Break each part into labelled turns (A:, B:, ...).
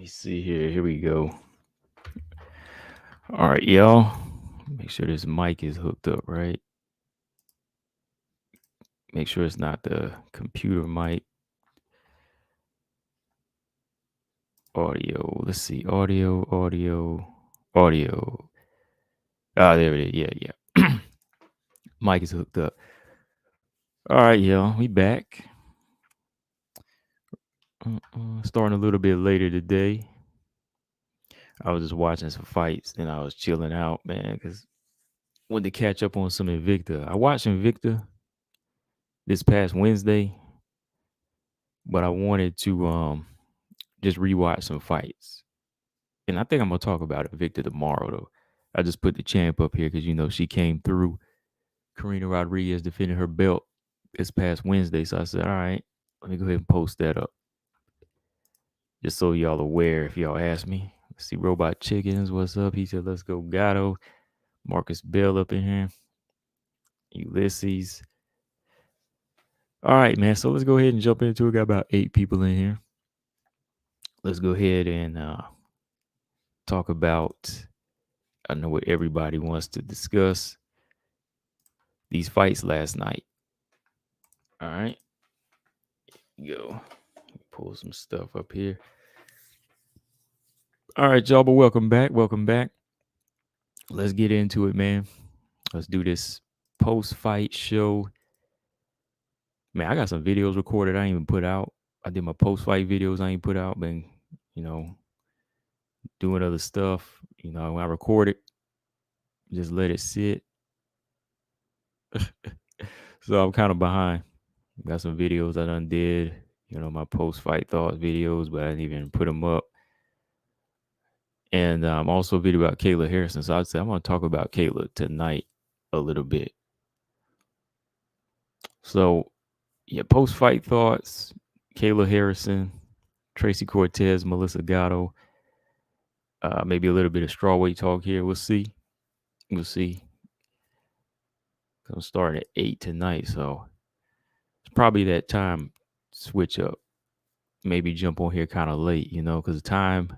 A: see here. Here we go. All right, y'all. Make sure this mic is hooked up, right? Make sure it's not the computer mic. Audio. Let's see. Audio. Ah, there it is. Yeah. Mic is hooked up. All right, y'all. We back. Starting a little bit later today. I was just watching some fights, and I was chilling out, man, because wanted to catch up on some Invicta. I watched Invicta this past Wednesday, but I wanted to just rewatch some fights. And I think I'm gonna talk about Invicta tomorrow though. I just put the champ up here because she came through. Karina Rodriguez defended her belt this past Wednesday. So I said, all right, let me go ahead and post that up. Just so y'all aware if y'all ask me. Let's see, Robot Chickens, what's up? He said, let's go Gatto. Marcus Bell up in here. Ulysses. All right, man. So let's go ahead and jump into it. Got about 8 people in here. Let's go ahead and talk about, I know what everybody wants to discuss, these fights last night. All right. Go. Pull some stuff up here. All right, y'all, but welcome back. Let's get into it, man. Let's do this post-fight show. Man, I got some videos recorded I ain't even put out. I did my post-fight videos I ain't put out. Been, doing other stuff. When I record it, just let it sit. So I'm kind of behind. Got some videos I done did, my post-fight thoughts videos, but I didn't even put them up. And also a video about Kayla Harrison. So I'd say I'm going to talk about Kayla tonight a little bit. So, yeah, post-fight thoughts, Kayla Harrison, Tracy Cortez, Melissa Gatto. Maybe a little bit of strawweight talk here. We'll see. I'm starting at 8 tonight, so it's probably that time switch up. Maybe jump on here kind of late, because time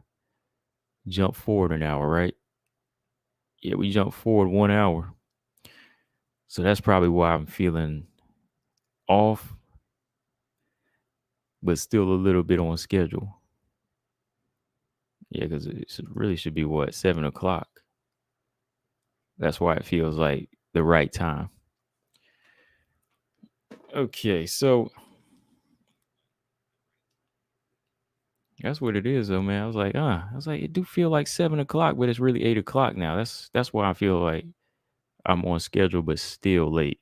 A: jump forward an hour, right? Yeah, we jump forward 1 hour. So that's probably why I'm feeling off, but still a little bit on schedule. Yeah, because it really should be 7 o'clock. That's why it feels like the right time. Okay, so that's what it is, though, man. I was like, it do feel like 7 o'clock, but it's really 8 o'clock now. That's why I feel like I'm on schedule, but still late.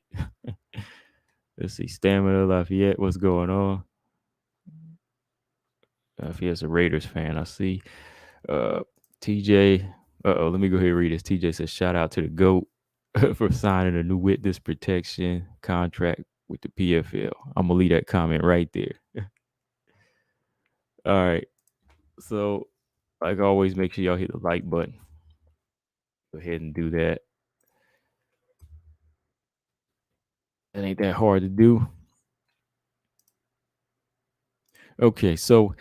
A: Let's see, Stamina Lafayette, what's going on? Lafayett's a Raiders fan, I see. TJ, let me go ahead and read this. TJ says, shout out to the GOAT for signing a new witness protection contract with the PFL. I'm going to leave that comment right there. All right. So, like always, make sure y'all hit the like button. Go ahead and do that. It ain't that hard to do. Okay, so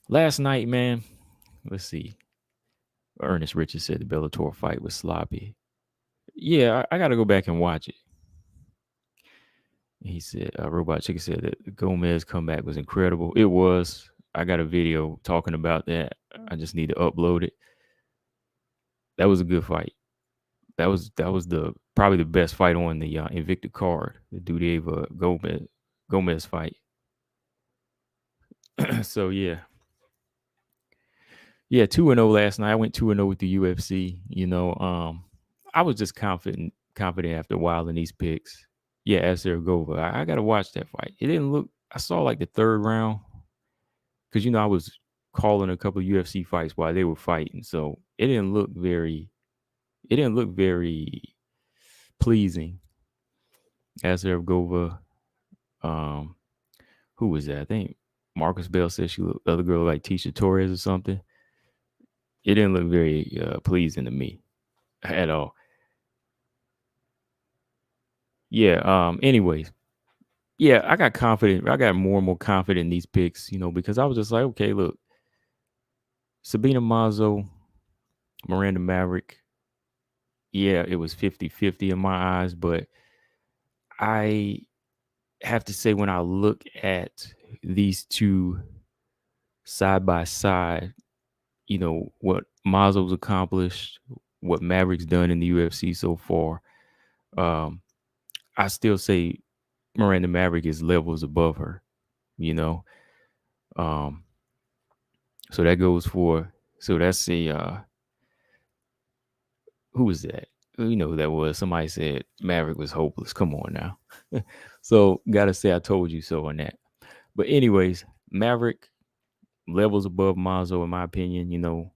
A: last night, man, let's see. Ernest Richards said the Bellator fight was sloppy. Yeah, I got to go back and watch it. He said, Robot Chicken said that the Gomez comeback was incredible. It was. I got a video talking about that. I just need to upload it. That was a good fight. That was probably the best fight on the Invicta card. The Dudeva Gomez fight. So yeah. Yeah, 2-0 last night. I went 2-0 with the UFC. I was just confident after a while in these picks. Yeah, Azaragova. I got to watch that fight. It didn't look. I saw like the third round because I was calling a couple of UFC fights while they were fighting, so it didn't look very pleasing. Azaragova. Who was that? I think Marcus Bell said she looked, the other girl like Tisha Torres or something. It didn't look very pleasing to me at all. Yeah. Anyways, yeah, I got confident. I got more and more confident in these picks, because I was just like, okay, look, Sabina Mazo, Miranda Maverick, yeah, it was 50-50 in my eyes, but I have to say when I look at these two side by side, what Mazo's accomplished, what Maverick's done in the UFC so far, I still say Miranda Maverick is levels above her, you know. So that goes for, so that's a who was that? You know who that was? Somebody said Maverick was hopeless. Come on now. So gotta say I told you so on that. But anyways, Maverick levels above Mazo in my opinion.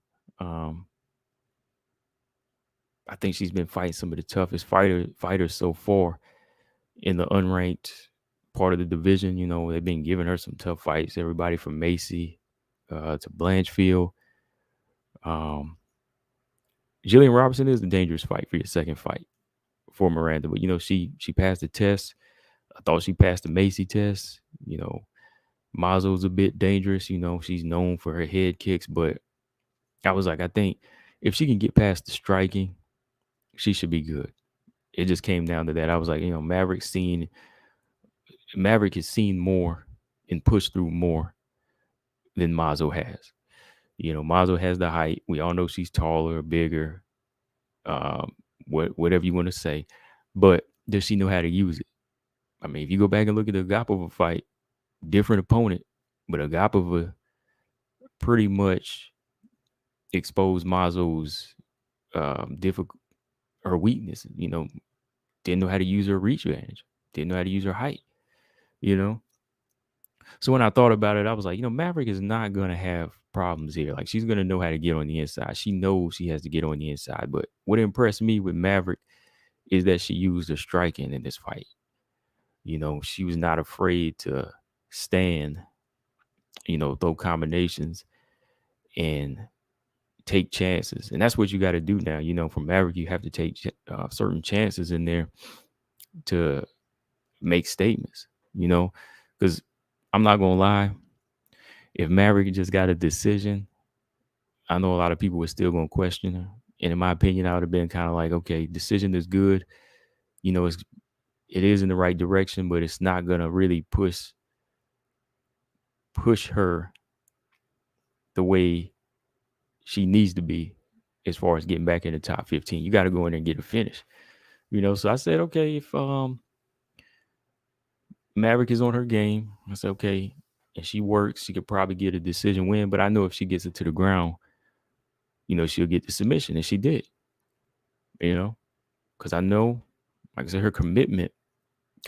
A: I think she's been fighting some of the toughest fighters so far in the unranked part of the division. They've been giving her some tough fights. Everybody from Macy to Blanchfield. Jillian Robertson is a dangerous fight for your second fight for Miranda, but she passed the test. I thought she passed the Macy test. Mazo's a bit dangerous. She's known for her head kicks, but I was like, I think if she can get past the striking, she should be good. It just came down to that. I was like, Maverick has seen more and pushed through more than Mazo has. Mazo has the height. We all know she's taller, bigger, whatever you want to say. But does she know how to use it? I mean, if you go back and look at the Agapova fight, different opponent, but Agapova pretty much exposed Mazo's difficult her weakness. Didn't know how to use her reach advantage, didn't know how to use her height. So when I thought about it, I was like, Maverick is not gonna have problems here. Like she's gonna know how to get on the inside. She knows she has to get on the inside. But what impressed me with Maverick is that she used her striking in this fight. She was not afraid to stand, throw combinations and take chances. And that's what you got to do now. For Maverick, you have to take certain chances in there to make statements, because I'm not going to lie. If Maverick just got a decision, I know a lot of people were still going to question her. And in my opinion, I would have been kind of like, okay, decision is good. It is in the right direction, but it's not going to really push her the way she needs to be as far as getting back in the top 15. You got to go in there and get a finish. So I said, okay, if Maverick is on her game, I said, okay, and she works, she could probably get a decision win. But I know if she gets it to the ground, she'll get the submission. And she did, because I know, like I said, her commitment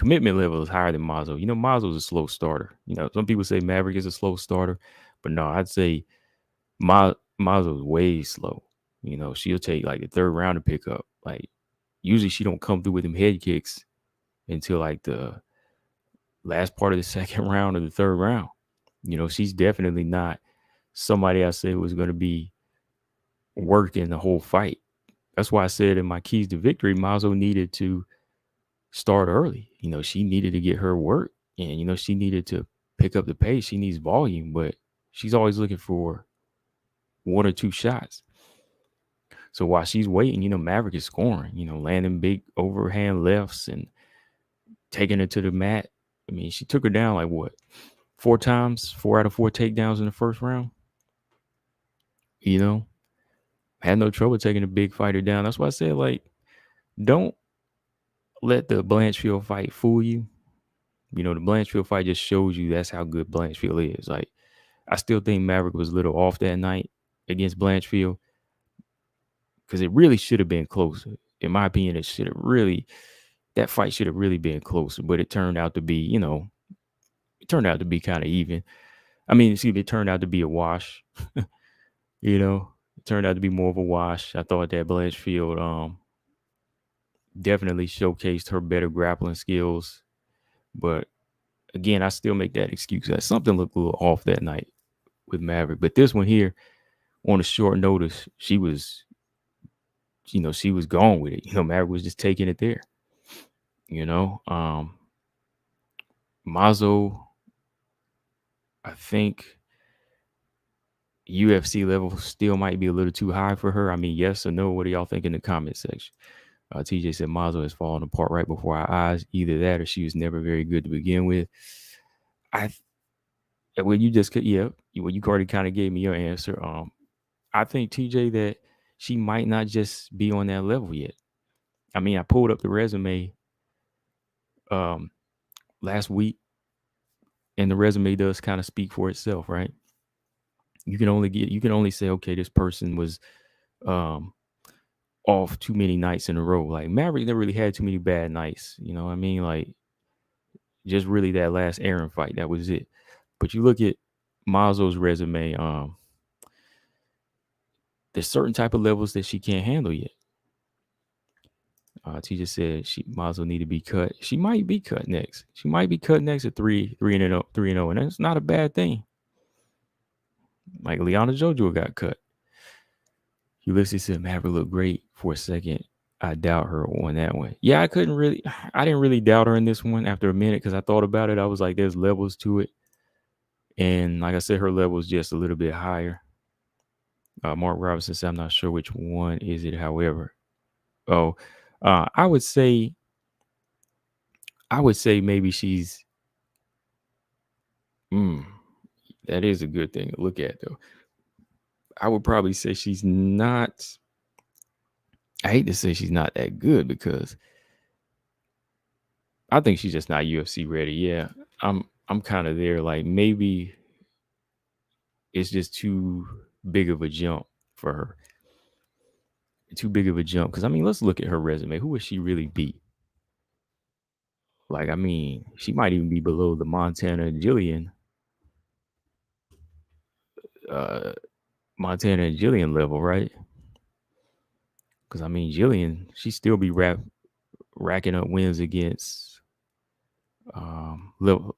A: level is higher than Mazo. Mazo's a slow starter. Some people say Maverick is a slow starter, but no, I'd say Mazo's way slow. She'll take like the third round to pick up. Like usually she don't come through with them head kicks until like the last part of the second round or the third round. She's definitely not somebody I said was going to be working the whole fight. That's why I said in my keys to victory, Mazo needed to start early. She needed to get her work and, she needed to pick up the pace. She needs volume, but she's always looking for one or two shots. So while she's waiting, Maverick is scoring, landing big overhand lefts and taking her to the mat. I mean, she took her down like what? 4 times, 4 out of 4 takedowns in the first round. Had no trouble taking a big fighter down. That's why I said, like, don't let the Blanchfield fight fool you. The Blanchfield fight just shows you that's how good Blanchfield is. Like, I still think Maverick was a little off that night against Blanchfield because it really should have been closer. In my opinion, that fight should have really been closer, but it turned out to be, kind of even. I mean, it turned out to be a wash. It turned out to be more of a wash. I thought that Blanchfield definitely showcased her better grappling skills. But again, I still make that excuse that something looked a little off that night with Maverick. But this one here, on a short notice, she was gone with it. Maverick was just taking it there. Mazo, I think UFC level still might be a little too high for her. I mean, yes or no? What do y'all think in the comment section? TJ said Mazo has fallen apart right before our eyes. Either that or she was never very good to begin with. When you just when you already kind of gave me your answer. I think TJ that she might not just be on that level yet. I mean, I pulled up the resume last week, and the resume does kind of speak for itself, right? You can only say, okay, this person was off too many nights in a row. Like Maverick never really had too many bad nights. You know what I mean? Like just really that last Aaron fight, that was it. But you look at Mazo's resume, there's certain type of levels that she can't handle yet. T just said Mazo need to be cut. She might be cut next. She might be cut next at 3-0, and that's not a bad thing. Like Liana Jojo got cut. Ulysses said Maverick looked great for a second. I doubt her on that one. Yeah, I didn't really doubt her in this one after a minute because I thought about it. I was like, there's levels to it. And like I said, her level is just a little bit higher. Mark Robertson said, I'm not sure which one is it, however. I would say maybe she's that is a good thing to look at though. I would probably say she's not. I hate to say she's not that good because I think she's just not UFC ready. Yeah, I'm kind of there. Like maybe it's just too big of a jump for her. Too big of a jump because I mean, let's look at her resume. Who would she really beat? Like, I mean, she might even be below the Montana and Jillian level, right? Because I mean, Jillian, she still be racking up wins against level,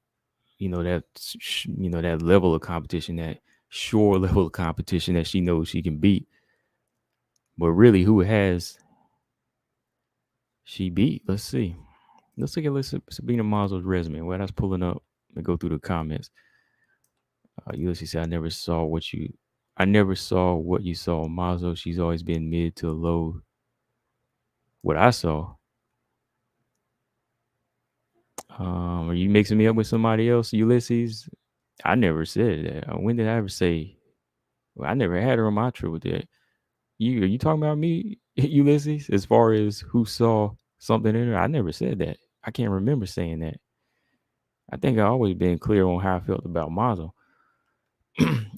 A: that level of competition, that sure level of competition that she knows she can beat. But really, who has she beat? Let's see. Let's look at Sabina Mazo's resume. Well, that's pulling up and go through the comments. Ulysses said, I never saw what you saw on Mazo. She's always been mid to low. What I saw. Are you mixing me up with somebody else, Ulysses? I never said that. When did I ever say? Well, I never had her on my trip with that. Are you talking about me, Ulysses? As far as who saw something in her, I never said that. I can't remember saying that. I think I always been clear on how I felt about Mazo.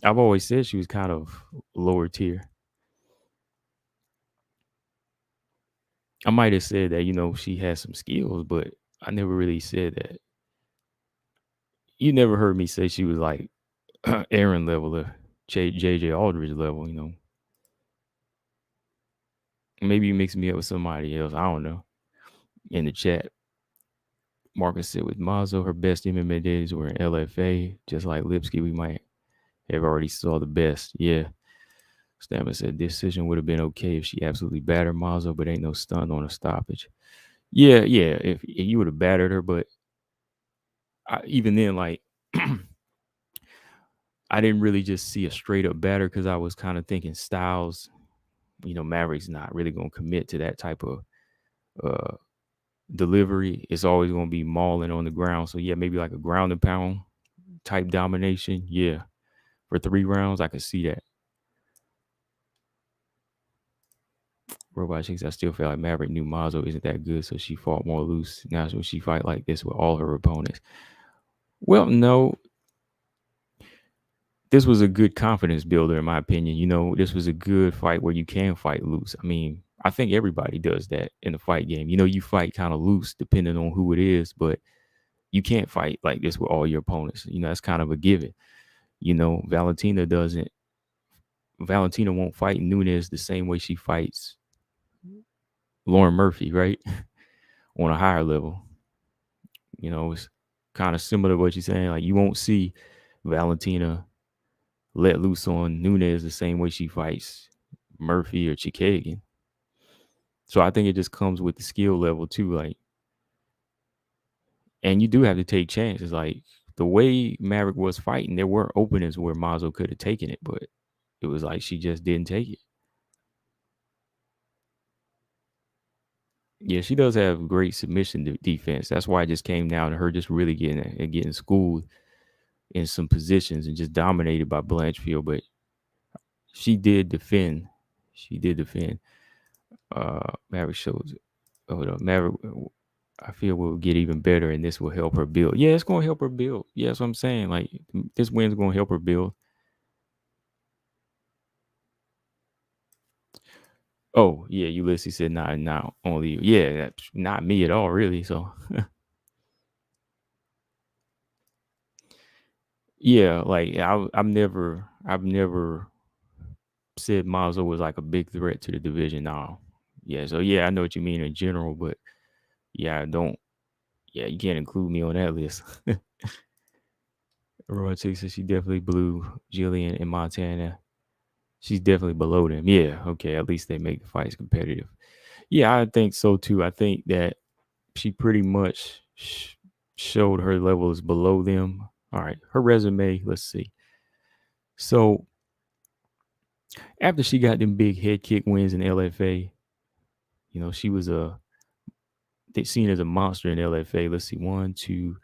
A: I've always said she was kind of lower tier. I might have said that, she has some skills, but I never really said that. You never heard me say she was like Aaron level or Jj Aldridge level. Maybe you mix me up with somebody else. I don't know. In the chat, Marcus said with Mazo, her best MMA days were in LFA. Just like Lipsky, we might have already saw the best. Yeah. Stammer said decision would have been okay if she absolutely battered Mazo, but ain't no stun on a stoppage. Yeah. If you would have battered her, but even then, like, I didn't really just see a straight up batter because I was kind of thinking Styles, Maverick's not really going to commit to that type of delivery. It's always going to be mauling on the ground. So, yeah, maybe like a ground and pound type domination. Yeah. For 3 rounds, I could see that. Robot Chicks, I still feel like Maverick knew Mazo isn't that good, so she fought more loose. Now so she fight like this with all her opponents. Well, no. This was a good confidence builder, in my opinion. This was a good fight where you can fight loose. I mean, I think everybody does that in the fight game. You fight kind of loose depending on who it is, but you can't fight like this with all your opponents. That's kind of a given. Valentina won't fight Nunes the same way she fights Lauren Murphy, right? On a higher level. It's kind of similar to what you're saying. Like, you won't see Valentina let loose on Nunes the same way she fights Murphy or Chikagan. So I think it just comes with the skill level too. Like, and you do have to take chances. Like, the way Maverick was fighting, there were openings where Mazo could have taken it, but it was like she just didn't take it. Yeah, she does have great submission defense. That's why it just came down to her just really getting schooled in some positions and just dominated by Blanchfield. But she did defend. She did defend. Maverick shows it. Hold up, Maverick. I feel will get even better, and this will help her build. Yeah, it's going to help her build. Yeah, that's what I'm saying. Like this win's going to help her build. Oh yeah, Ulysses said not only you. Yeah, that's not me at all, really. So yeah, like I've never said Mazo was like a big threat to the division now. Yeah, so yeah, I know what you mean in general, but yeah, you can't include me on that list. Roy says she definitely blew Jillian in Montana. She's definitely below them. Yeah, okay, at least they make the fights competitive. Yeah, I think so too. I think that she pretty much showed her levels below them. All right, her resume, let's see. So after she got them big head kick wins in LFA, she was seen as a monster in LFA. Let's see, 1, 2,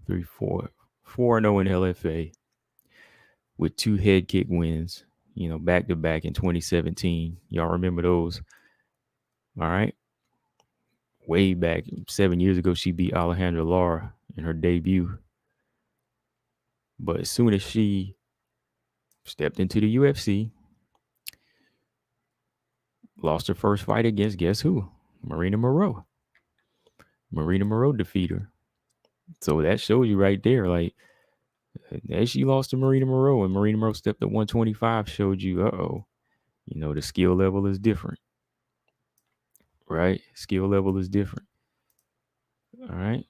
A: 3, 4, 4-0 in LFA with 2 head kick wins. Back to back in 2017. Y'all remember those? All right. Way back 7 years ago, she beat Alejandra Lara in her debut. But as soon as she stepped into the UFC, lost her first fight against, guess who? Marina Moreau. Marina Moreau defeated her. So that shows you right there, like, as she lost to Marina Moreau and Marina Moreau stepped at 125, showed you, the skill level is different. Right? Skill level is different. All right.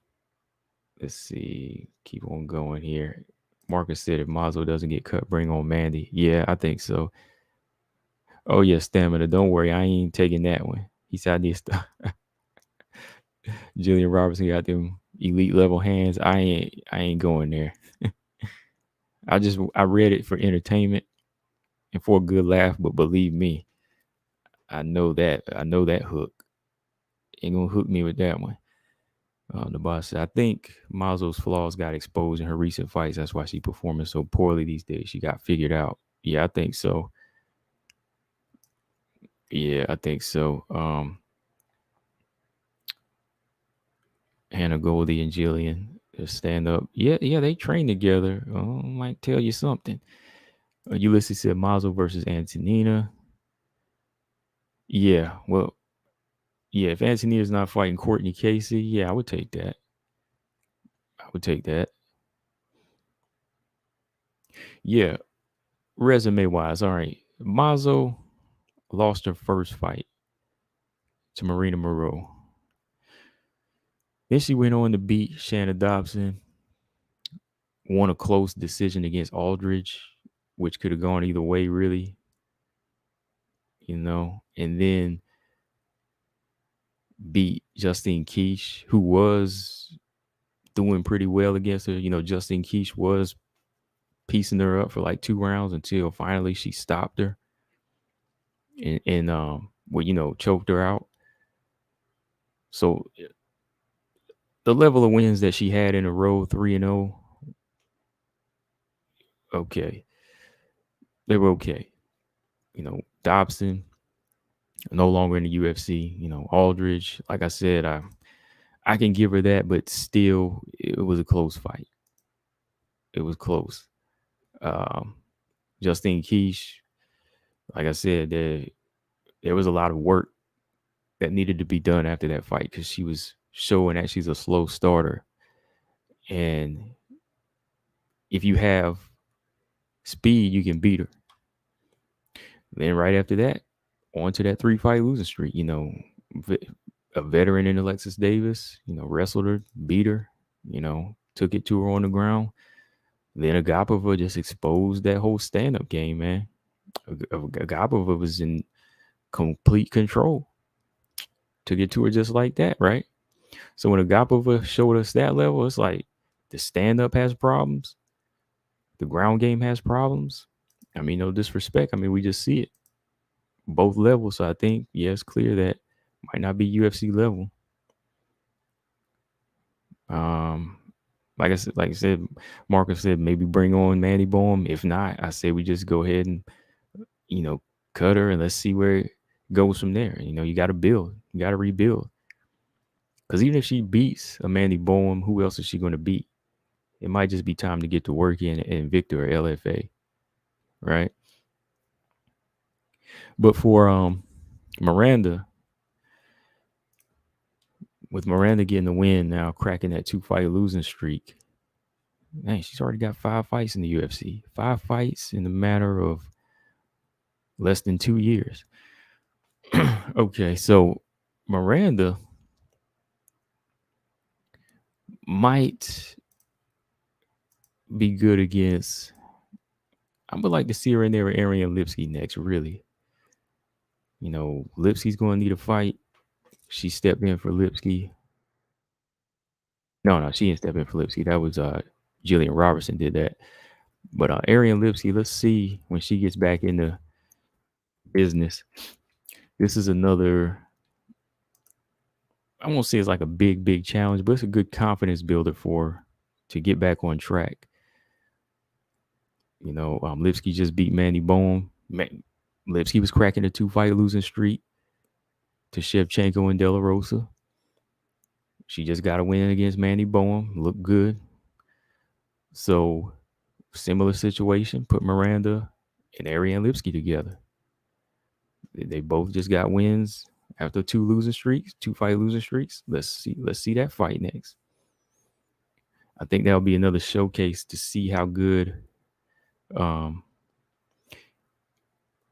A: Let's see. Keep on going here. Marcus said if Mazo doesn't get cut, bring on Mandy. Yeah, I think so. Oh, yeah, stamina. Don't worry. I ain't taking that one. He said I need stuff. Jillian Robertson got them elite level hands. I ain't going there. I read it for entertainment and for a good laugh, but believe me, I know that hook. Ain't gonna hook me with that one. The boss said, I think Mazo's flaws got exposed in her recent fights. That's why she's performing so poorly these days. She got figured out. Yeah, I think so. Yeah, I think so. Hannah Goldie and Jillian stand up. Yeah, they train together. Might tell you something. Ulysses said Mazo versus Antonina. Yeah, well, yeah, if Antonina's not fighting Courtney Casey, yeah, I would take that. Yeah, resume-wise, all right. Mazo lost her first fight to Marina Moreau. Then she went on to beat Shanna Dobson, won a close decision against Aldrich, which could have gone either way, really. And then beat Justine Keesh, who was doing pretty well against her. Justine Keesh was piecing her up for like 2 rounds until finally she stopped her and choked her out. So the level of wins that she had in a row, 3-0, okay. They were okay. Dobson, no longer in the UFC. Aldridge, like I said, I can give her that, but still, it was a close fight. It was close. Justine Keesh, like I said, there was a lot of work that needed to be done after that fight because she was showing that she's a slow starter. And if you have speed, you can beat her. Then right after that, on to that 3-fight losing streak. A veteran in Alexis Davis, wrestled her, beat her, took it to her on the ground. Then Agapova just exposed that whole stand-up game, man. Agapova was in complete control. Took it to her just like that, right? So when Agapova showed us that level, it's like the stand-up has problems. The ground game has problems. I mean, no disrespect. I mean, we just see it both levels. So I think, yeah, it's clear that might not be UFC level. Like I said, Marcus said maybe bring on Mandy Bohm. If not, I say we just go ahead and cut her and let's see where it goes from there. You got to build, you got to rebuild. Because even if she beats a Mandy Bohm, who else is she going to beat? It might just be time to get to work in Victor or LFA, right? But for Miranda, with Miranda getting the win now, cracking that 2-fight losing streak, man, she's already got 5 fights in the UFC. 5 fights in a matter of less than 2 years. Okay, so Miranda might be good against. I would like to see her in there with Ariane Lipsky next, really. Lipsky's going to need a fight. She stepped in for Lipsky. No, she didn't step in for Lipsky. That was Jillian Robertson did that. But Ariane Lipsky, let's see when she gets back into business. This is another, I won't say it's like a big challenge, but it's a good confidence builder for her to get back on track. Lipsky just beat Mandy Bohm. Lipsky was cracking a 2-fight losing streak to Shevchenko and De La Rosa. She just got a win against Mandy Bohm. Looked good. So, similar situation. Put Miranda and Ariane Lipsky together. They both just got wins after 2 2-fight losing streaks. Let's see that fight next. I think that'll be another showcase to see how good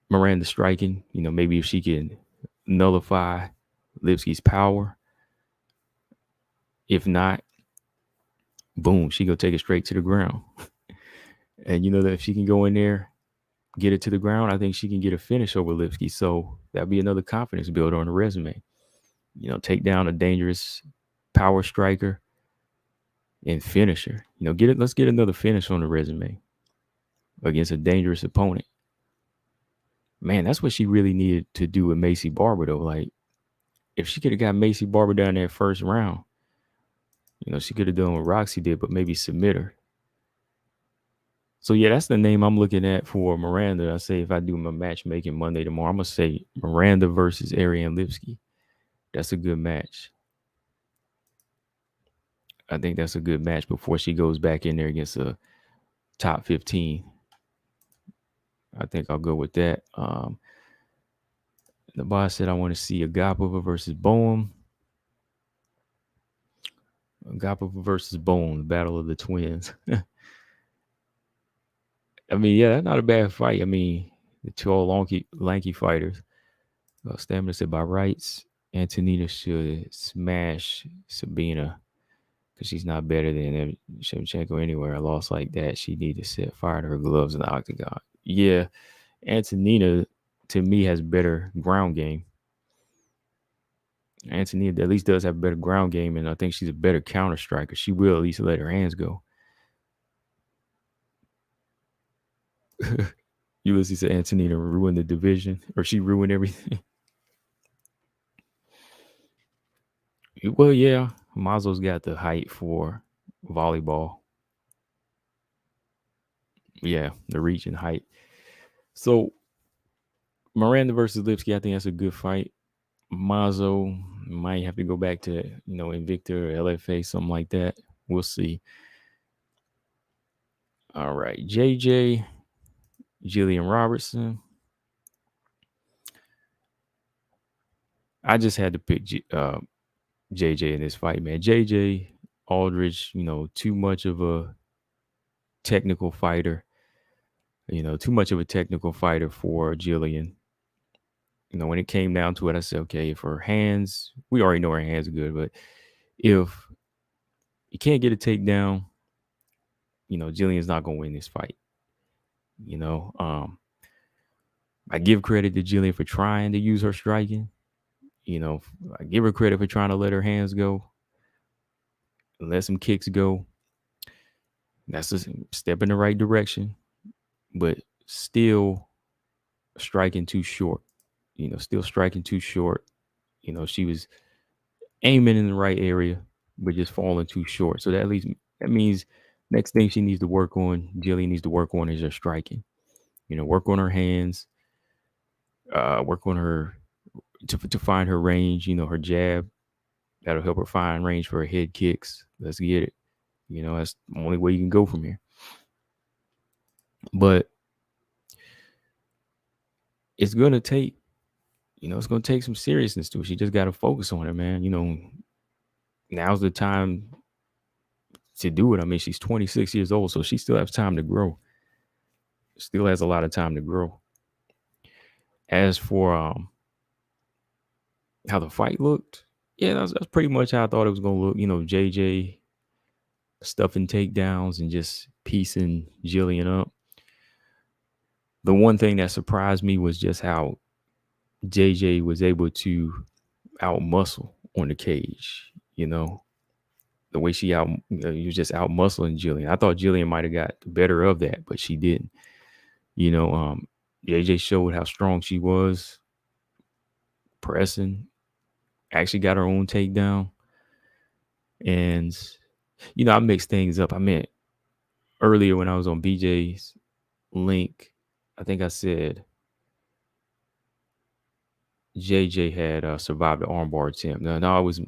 A: Miranda striking. Maybe if she can nullify Lipsky's power. If not, boom, she gonna take it straight to the ground. And that if she can go in there, get it to the ground, I think she can get a finish over Lipsky. So that'll be another confidence builder on the resume. Take down a dangerous power striker and finish her. Let's get another finish on the resume against a dangerous opponent. Man, that's what she really needed to do with Macy Barber, though. Like, if she could have got Macy Barber down that first round, she could have done what Roxy did, but maybe submit her. So, yeah, that's the name I'm looking at for Miranda. I say if I do my matchmaking Monday tomorrow, I'm going to say Miranda versus Ariane Lipsky. That's a good match. I think that's a good match before she goes back in there against a top 15. I think I'll go with that. The boss said I want to see Agapova versus Bohm. Agapova versus Bohm, the battle of the twins. I mean, yeah, that's not a bad fight. I mean, the 2 old lanky fighters. Stamina said by rights, Antonina should smash Sabina because she's not better than Shevchenko anywhere. A loss like that, she need to set fire to her gloves in the octagon. Yeah, Antonina, to me, has better ground game. Antonina at least does have better ground game, and I think she's a better counter striker. She will at least let her hands go. Ulysses said Antonina ruined the division, or she ruined everything. Well, yeah, Mazo's got the height for volleyball. Yeah, the reach and height. So Miranda versus Lipsky, I think that's a good fight. Mazo might have to go back to, Invicta or LFA, something like that. We'll see. All right. JJ, Jillian Robertson. I just had to pick JJ in this fight, man. JJ Aldridge, too much of a technical fighter. Too much of a technical fighter for Jillian. When it came down to it, I said, okay, if her hands, we already know her hands are good, but if you can't get a takedown, Jillian's not going to win this fight. I give credit to Jillian for trying to use her striking. I give her credit for trying to let her hands go, let some kicks go. That's a step in the right direction. But still striking too short. Still striking too short. She was aiming in the right area, but just falling too short. So that means next thing she needs to work on, Jillian needs to work on, is her striking. Work on her hands, work on her to find her range. Her jab, that'll help her find range for her head kicks. Let's get it. That's the only way you can go from here. But it's gonna take, some seriousness to it. She just got to focus on it, man. Now's the time to do it. I mean, she's 26 years old, so she still has time to grow. Still has a lot of time to grow. As for how the fight looked, yeah, that's pretty much how I thought it was gonna look. JJ stuffing takedowns and just piecing Jillian up. The one thing that surprised me was just how JJ was able to outmuscle on the cage. The way she was just outmuscling Jillian. I thought Jillian might have got the better of that, but she didn't. JJ showed how strong she was, pressing, actually got her own takedown. And, I mixed things up. I meant earlier when I was on BJ's link, I think I said JJ had survived the armbar attempt. No, it was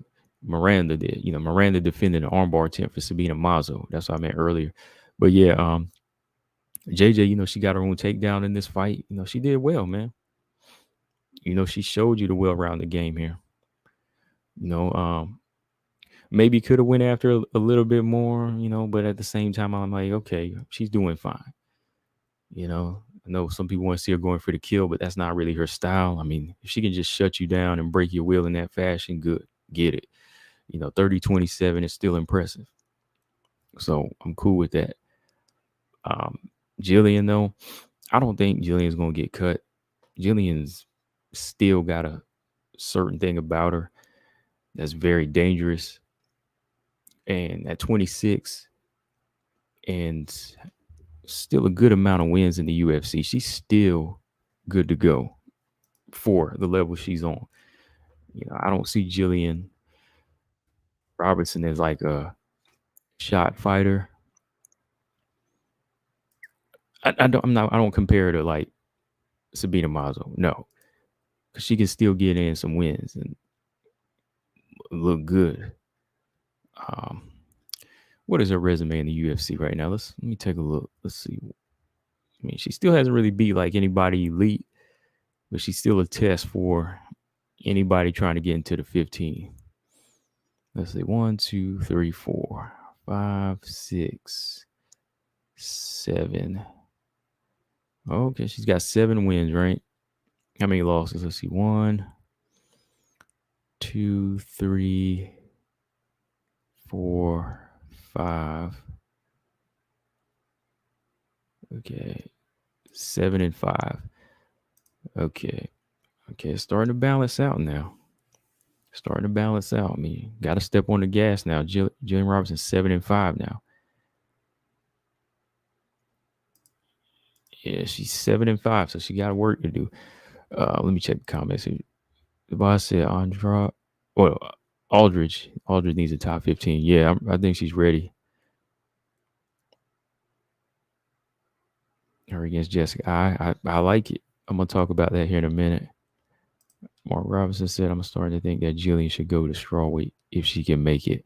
A: Miranda did. Miranda defended an armbar attempt for Sabina Mazo. That's what I meant earlier. But yeah, JJ, she got her own takedown in this fight. She did well, man. She showed you the well-rounded game here. Maybe could have went after a little bit more, but at the same time, I'm like, okay, she's doing fine. I know some people want to see her going for the kill, but that's not really her style. I mean, if she can just shut you down and break your will in that fashion, good, get it. 30-27 is still impressive. So I'm cool with that. Jillian, though, I don't think Jillian's going to get cut. Jillian's still got a certain thing about her that's very dangerous. And at 26 and still a good amount of wins in the UFC, she's still good to go for the level she's on. I don't see Jillian Robertson as like a shot fighter. I don't compare her to like Sabina Mazo, no, because she can still get in some wins and look good. What is her resume in the UFC right now? Let me take a look. Let's see. I mean, she still hasn't really beat like anybody elite, but she's still a test for anybody trying to get into the 15. Let's see. 1, 2, 3, 4, 5, 6, 7. Okay, she's got 7 wins, right? How many losses? Let's see. 1, 2, 3, 4, 5. Okay. 7 and 5. Okay. It's starting to balance out now. I mean, got to step on the gas now. Jillian Robertson 7 and 5 now. Yeah, she's 7 and 5, so she got work to do. Let me check the comments. The boss said Aldrich needs a top 15. Yeah, I think she's ready. Her against Jessica. I like it. I'm gonna talk about that here in a minute. Mark Robinson said, I'm starting to think that Jillian should go to strawweight if she can make it.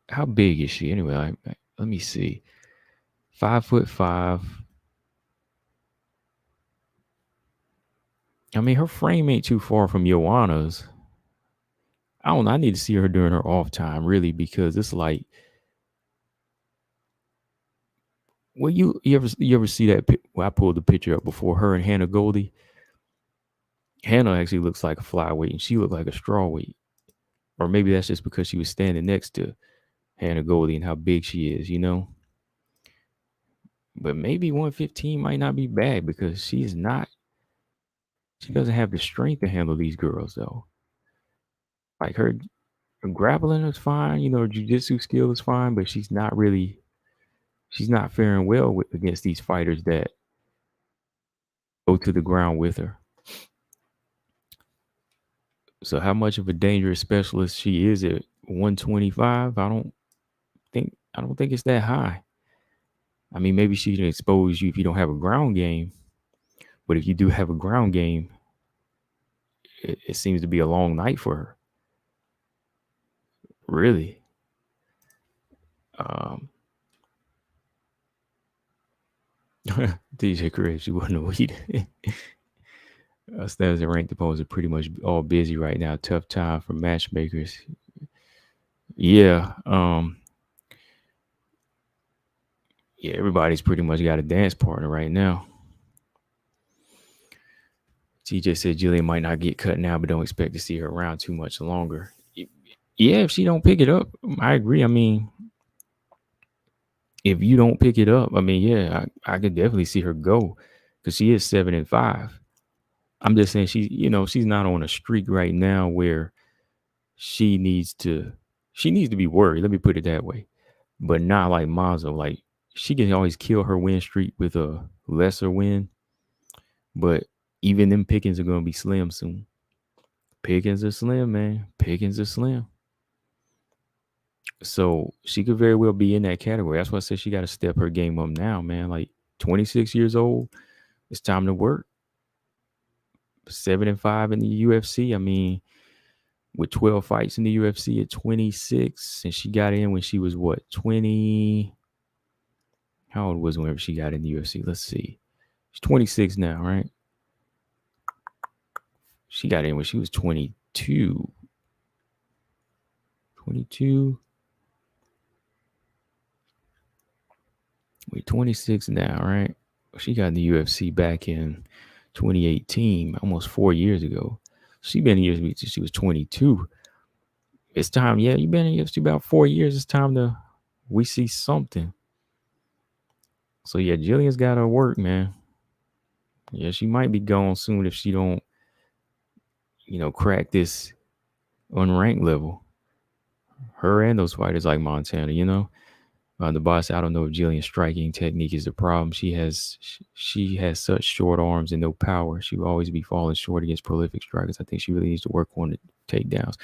A: How big is she anyway? Let me see. 5'5". I mean, her frame ain't too far from Joanna's. I don't know. I need to see her during her off time, really, because it's like, well, you ever see that? Well, I pulled the picture up before. Her and Hannah Goldie. Hannah actually looks like a flyweight, and she looked like a strawweight. Or maybe that's just because she was standing next to Hannah Goldie and how big she is, But maybe 115 might not be bad because she doesn't have the strength to handle these girls, though. Like her grappling is fine, her jiu-jitsu skill is fine, but she's not really she's not faring well against these fighters that go to the ground with her. So how much of a dangerous specialist she is at 125? I don't think it's that high. I mean, maybe she can expose you if you don't have a ground game, but if you do have a ground game, it seems to be a long night for her. Really. DJ Chris, you wouldn't know weed. Stands and ranked opponents are pretty much all busy right now. Tough time for matchmakers. Yeah. Yeah, everybody's pretty much got a dance partner right now. TJ said Jillian might not get cut now, but don't expect to see her around too much longer. Yeah, if she don't pick it up, I agree. I mean, if you don't pick it up, I mean, yeah, I could definitely see her go because she is 7-5. I'm just saying she's not on a streak right now where she needs to be worried. Let me put it that way. But not like Mazo. Like she can always kill her win streak with a lesser win. But even them pickings are gonna be slim soon. Pickings are slim, man. Pickings are slim. So she could very well be in that category. That's why I said she got to step her game up now, man. Like 26 years old, it's time to work. 7-5 in the UFC. I mean, with 12 fights in the UFC at 26, and she got in when she was what, 20? How old was whenever she got in the UFC? Let's see. She's 26 now, right? She got in when she was 22. 22. We're 26 now, right? She got in the UFC back in 2018, almost 4 years ago. She been in the UFC since she was 22. It's time, yeah, you've been in the UFC about 4 years. It's time we see something. So yeah, Jillian's got to work, man. Yeah, she might be gone soon if she don't, crack this unranked level. Her and those fighters like Montana, the boss. I don't know if Jillian's striking technique is the problem. She has such short arms and no power. She will always be falling short against prolific strikers. I think she really needs to work on the takedowns.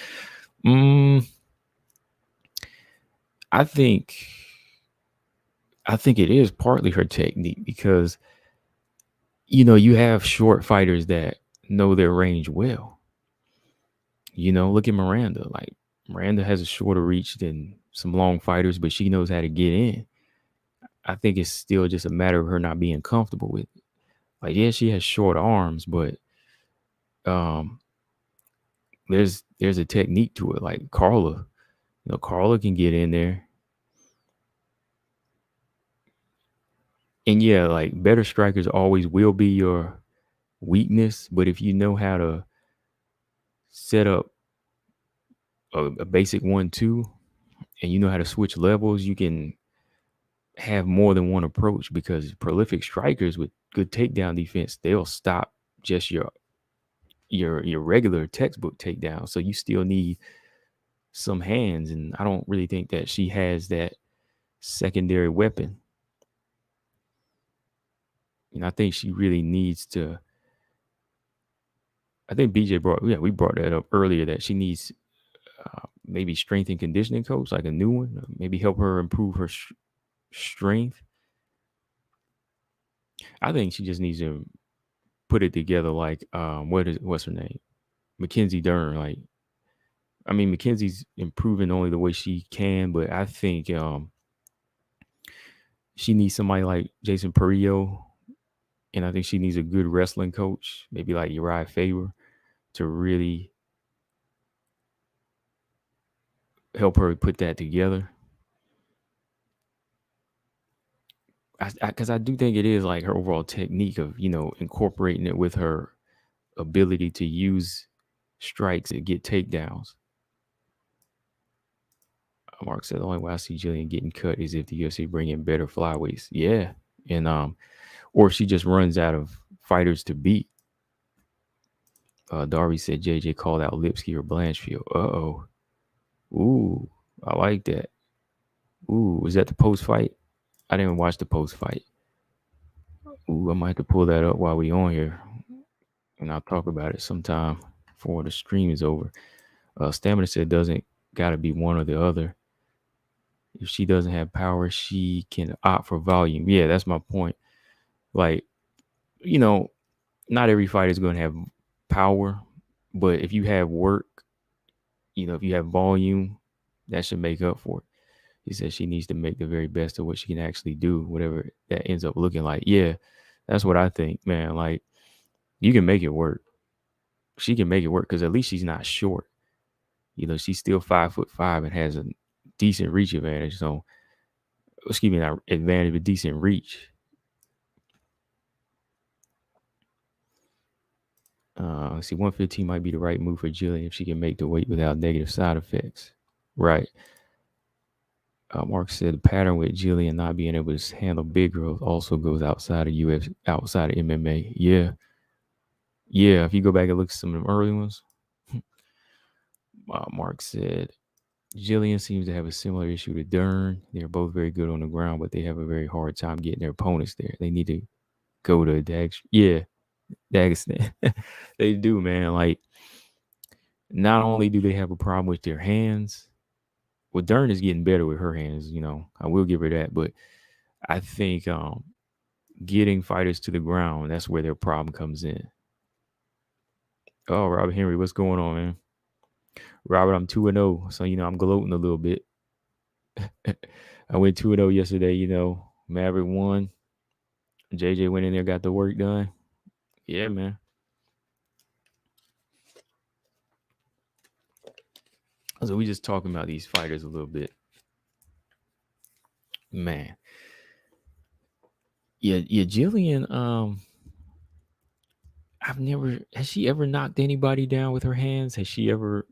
A: I think it is partly her technique because you have short fighters that know their range well. Look at Miranda. Like Miranda has a shorter reach than some long fighters, but she knows how to get in. I think it's still just a matter of her not being comfortable with it. Like, yeah, she has short arms, but there's a technique to it. Like Carla, Carla can get in there. And yeah, like better strikers always will be your weakness, but if you know how to set up a basic 1-2 and you know how to switch levels, you can have more than one approach because prolific strikers with good takedown defense, they'll stop just your regular textbook takedown. So you still need some hands, and I don't really think that she has that secondary weapon. And I think she really needs to. I think BJ we brought that up earlier that she needs maybe strength and conditioning coach, like a new one, maybe help her improve her strength. I think she just needs to put it together like what's her name? Mackenzie Dern. Like, I mean, Mackenzie's improving only the way she can, but I think she needs somebody like Jason Perillo, and I think she needs a good wrestling coach, maybe like Uriah Faber, to really help her put that together. Because I do think it is like her overall technique of, incorporating it with her ability to use strikes to get takedowns. Mark said the only way I see Jillian getting cut is if the UFC bring in better flyweights. Yeah. And or she just runs out of fighters to beat. Darby said JJ called out Lipsky or Blanchfield. Ooh, I like that. Ooh, was that the post fight? I didn't watch the post fight. Ooh, I might have to pull that up while we on here, and I'll talk about it sometime before the stream is over. Stamina said doesn't got to be one or the other. If she doesn't have power, she can opt for volume. Yeah, that's my point. Like, you know, not every fight is going to have power, but if you have work, if you have volume, that should make up for it. He said she needs to make the very best of what she can actually do, whatever that ends up looking like. Yeah, that's what I think, man. Like, you can make it work. She can make it work because at least she's not short. She's still 5'5" and has a decent reach advantage. So, excuse me, not advantage, but decent reach. Let's see, 115 might be the right move for Jillian if she can make the weight without negative side effects. Right. Mark said the pattern with Jillian not being able to handle big girls also goes outside of UFC, outside of MMA. Yeah. Yeah, if you go back and look at some of them early ones, Mark said Jillian seems to have a similar issue to Dern. They're both very good on the ground, but they have a very hard time getting their opponents there. They need to go to Dagestan. They do, man. Like, not only do they have a problem with their hands, well, Dern is getting better with her hands. I will give her that, but I think getting fighters to the ground, that's where their problem comes in. Oh, Robert Henry, what's going on, man? Robert, I'm 2-0, so I'm gloating a little bit. I went 2-0 yesterday. Maverick won. JJ went in there, got the work done. Yeah, man. So we just talking about these fighters a little bit, man. Yeah, Jillian. Has she ever knocked anybody down with her hands? Has she ever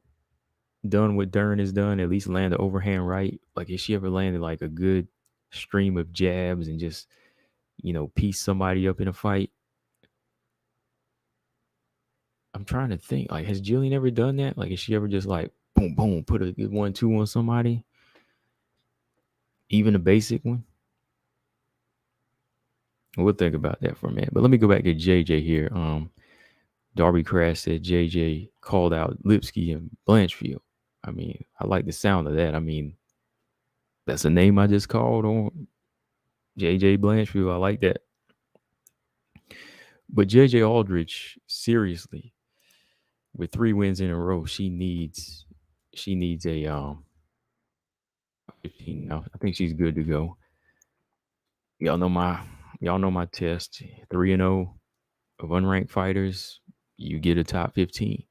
A: done what Dern has done? At least land the overhand right? Like, has she ever landed like a good stream of jabs and just piece somebody up in a fight? I'm trying to think. Like, has Jillian ever done that? Like, has she ever just like boom, boom, put a good 1-2 on somebody? Even a basic one? We'll think about that for a minute. But let me go back to JJ here. Darby Crash said JJ called out Lipsky and Blanchfield. I mean, I like the sound of that. I mean, that's a name I just called on JJ Blanchfield. I like that. But JJ Aldridge, seriously, with 3 wins in a row, she needs a 15 now. I think she's good to go. Y'all know my test. 3-0 of unranked fighters, you get a top 15.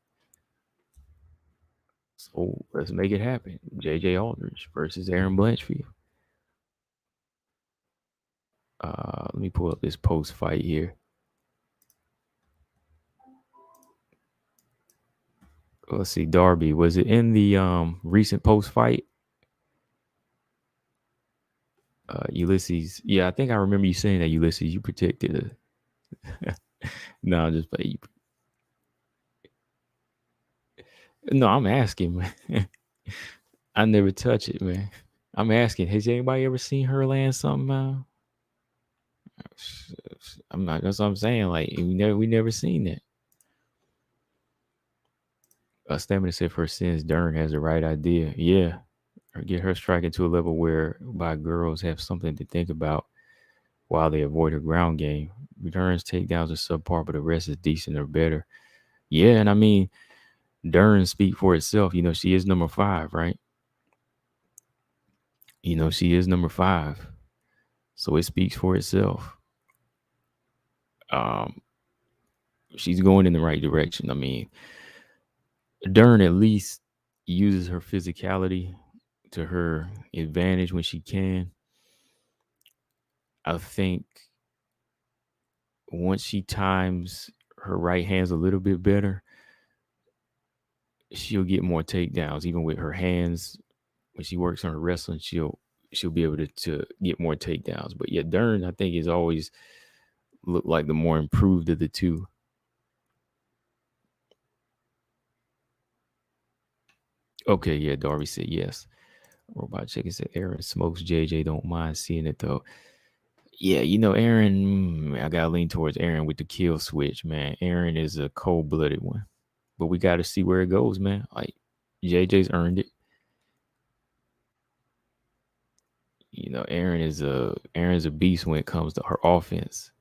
A: So let's make it happen. JJ Aldridge versus Aaron Blanchfield. Let me pull up this post fight here. Let's see, Darby. Was it in the recent post fight? Ulysses. Yeah, I think I remember you saying that, Ulysses. You protected it. No, just play. No, I'm asking, man. I never touch it, man. I'm asking, has anybody ever seen her land something? I'm not. That's what I'm saying. Like, we never seen that. Stamina said for sins, Dern has the right idea. Yeah, or get her striking to a level where by girls have something to think about while they avoid her ground game. Dern's takedowns are subpar, but the rest is decent or better. Yeah, and I mean, Dern speak for itself. She is number 5, right? She is number 5. So it speaks for itself. She's going in the right direction. I mean, Dern at least uses her physicality to her advantage when she can. I think once she times her right hands a little bit better, she'll get more takedowns. Even with her hands, when she works on her wrestling, she'll be able to get more takedowns. But yeah, Dern, I think, is always looked like the more improved of the two. Okay, yeah, Darby said yes. Robot Chicken said Aaron smokes JJ. Don't mind seeing it though. Yeah, you know, Aaron, I gotta lean towards Aaron with the kill switch, man. Aaron is a cold-blooded one. But we gotta see where it goes, man. Like JJ's earned it. You know, Aaron's a beast when it comes to her offense.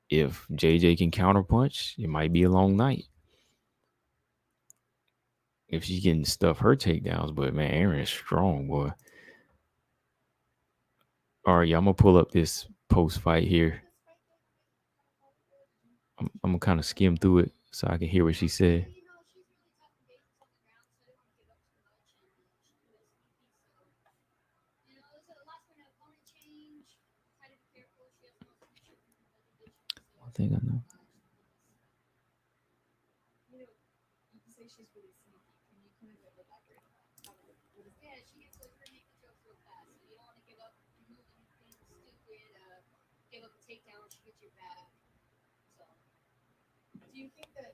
A: If JJ can counterpunch, it might be a long night. If she can stuff her takedowns, but man, Aaron is strong, boy. All right, yeah, I'm gonna pull up this post fight here. I'm gonna kind of skim through it so I can hear what she said. One thing I know.
B: Do you think that,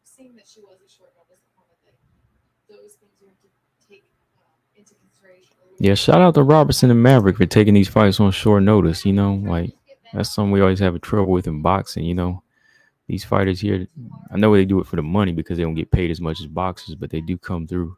B: seeing that she was a short notice opponent, that those things you have to take into consideration?
A: Yeah, shout out to Robertson and Maverick for taking these fights on short notice. You know, like that's something we always have a trouble with in boxing. You know, these fighters here, I know they do it for the money because they don't get paid as much as boxers, but they do come through.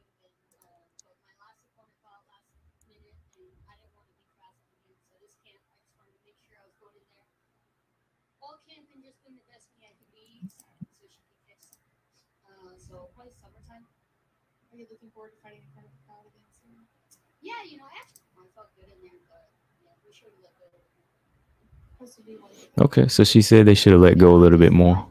B: Are you looking forward to fighting in front of the crowd again soon?
A: Okay, so she said they should have let go a little bit more.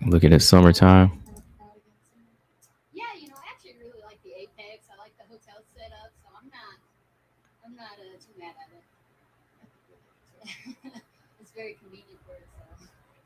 A: Looking at summertime.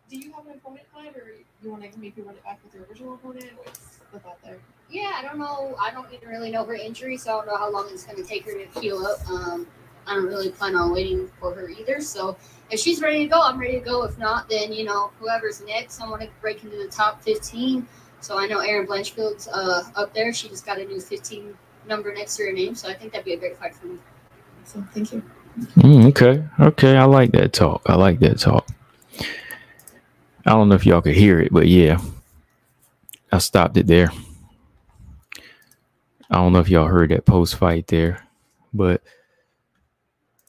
B: Do you have an opponent fight, or you want to maybe run it back with your original opponent? What's the thought there?
C: Yeah, I don't know. I don't even really know her injury, so I don't know how long it's going to take her to heal up. I don't really plan on waiting for her either. So if she's ready to go, I'm ready to go. If not, then, you know, whoever's next, I want to break into the top 15. So I know Erin Blanchfield's up there. She just got a new 15 number next to her name. So I think that'd be a great fight for me.
B: So thank you.
A: Okay. I like that talk. I don't know if y'all could hear it, but yeah, I stopped it there. I don't know if y'all heard that post fight there, but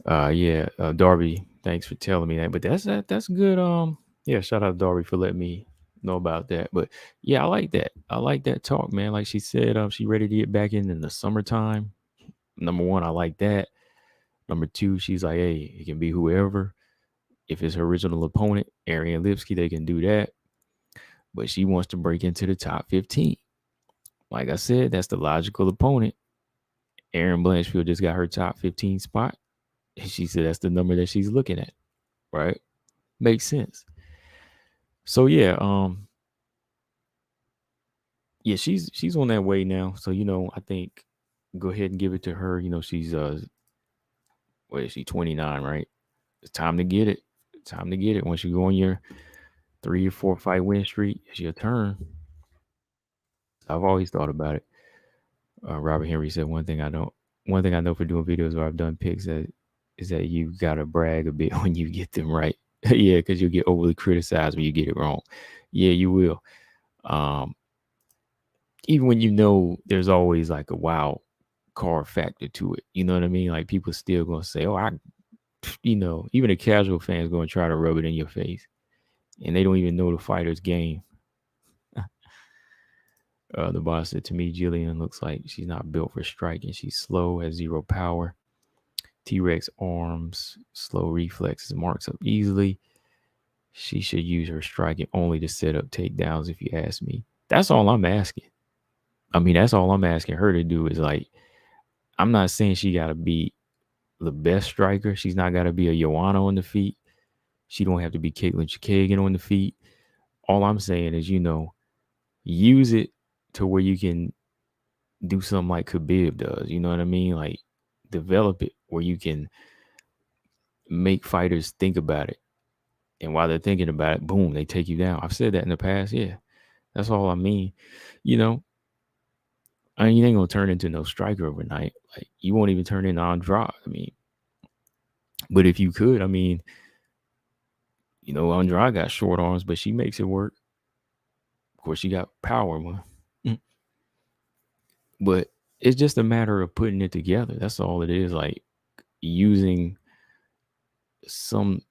A: Darby, thanks for telling me that. But that's good. Yeah, shout out to Darby for letting me know about that. But yeah, I like that. I like that talk, man. Like she said, she ready to get back in the summertime. Number one, I like that. Number two, she's like, hey, it can be whoever. If it's her original opponent, Ariane Lipsky, they can do that. But she wants to break into the top 15. Like I said, that's the logical opponent. Erin Blanchfield just got her top 15 spot. And she said that's the number that she's looking at. Right? Makes sense. So yeah, she's on that way now. So, you know, I think go ahead and give it to her. You know, she's what is she, 29, right? It's time to get it. Once you go on your 3 or 4 fight win streak, it's your turn. I've always thought about it. Robert Henry said one thing I know for doing videos where I've done picks is that you gotta brag a bit when you get them right. Yeah, because you'll get overly criticized when you get it wrong. Yeah, you will. Even when you know there's always like a wild card factor to it. You know what I mean? Like people still gonna say, oh, even a casual fan's gonna try to rub it in your face. And they don't even know the fighter's game. The boss said to me, Jillian looks like she's not built for striking. She's slow, has zero power. T-Rex arms, slow reflexes, marks up easily. She should use her striking only to set up takedowns, if you ask me. That's all I'm asking. I mean, that's all I'm asking her to do is like, I'm not saying she got to be the best striker. She's not got to be a Joanna on the feet. She don't have to be Caitlin Chikagan on the feet. All I'm saying is, you know, use it to where you can do something like Khabib does. You know what I mean? Like develop it where you can make fighters think about it. And while they're thinking about it, boom, they take you down. I've said that in the past. Yeah, That's all I mean. You know, I mean, you ain't gonna turn into no striker overnight. Like you won't even turn into Andrade. I mean, but if you could, I mean, Andrade got short arms, but she makes it work. Of course, she got power, man. But it's just a matter of putting it together. That's all it is. Like using something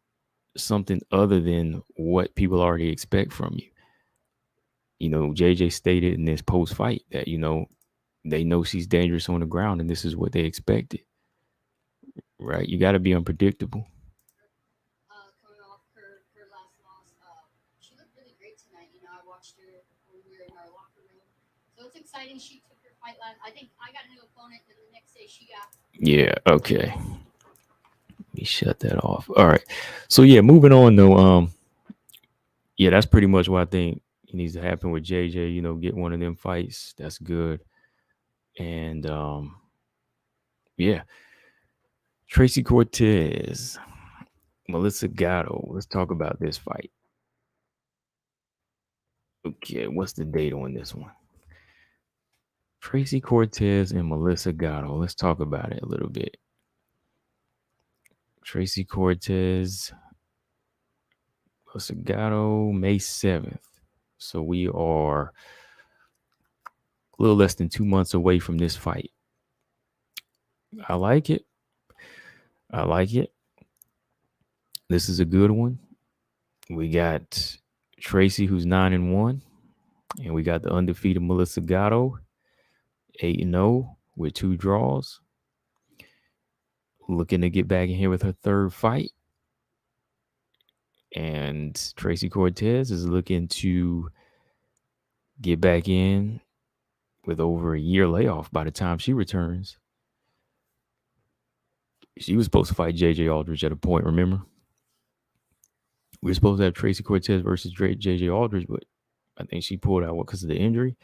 A: other than what people already expect from you. JJ stated in this post fight that they know she's dangerous on the ground, and this is what they expected. Right? You got to be unpredictable.
C: Coming off her last loss, she looked really great tonight. I watched her when we were in our locker room, so it's exciting. She took her fight last. I think I got a new opponent, and the next day she got.
A: Yeah. Okay. Let me shut that off. All right. So yeah, moving on though. Yeah, that's pretty much what I think needs to happen with JJ. Get one of them fights. That's good. And yeah, Tracy Cortez, Melissa Gatto. Let's talk about this fight. Okay, what's the date on this one? Tracy Cortez and Melissa Gatto. Let's talk about it a little bit. Tracy Cortez, Melissa Gatto, May 7th. So we are a little less than 2 months away from this fight. I like it. This is a good one. We got Tracy, who's 9-1, and we got the undefeated Melissa Gatto, 8-0 with 2 draws. Looking to get back in here with her third fight. And Tracy Cortez is looking to get back in with over a year layoff by the time she returns. She was supposed to fight Jj Aldridge at a point, remember? We were supposed to have Tracy Cortez versus Jj Aldridge, but I think she pulled out because of the injury.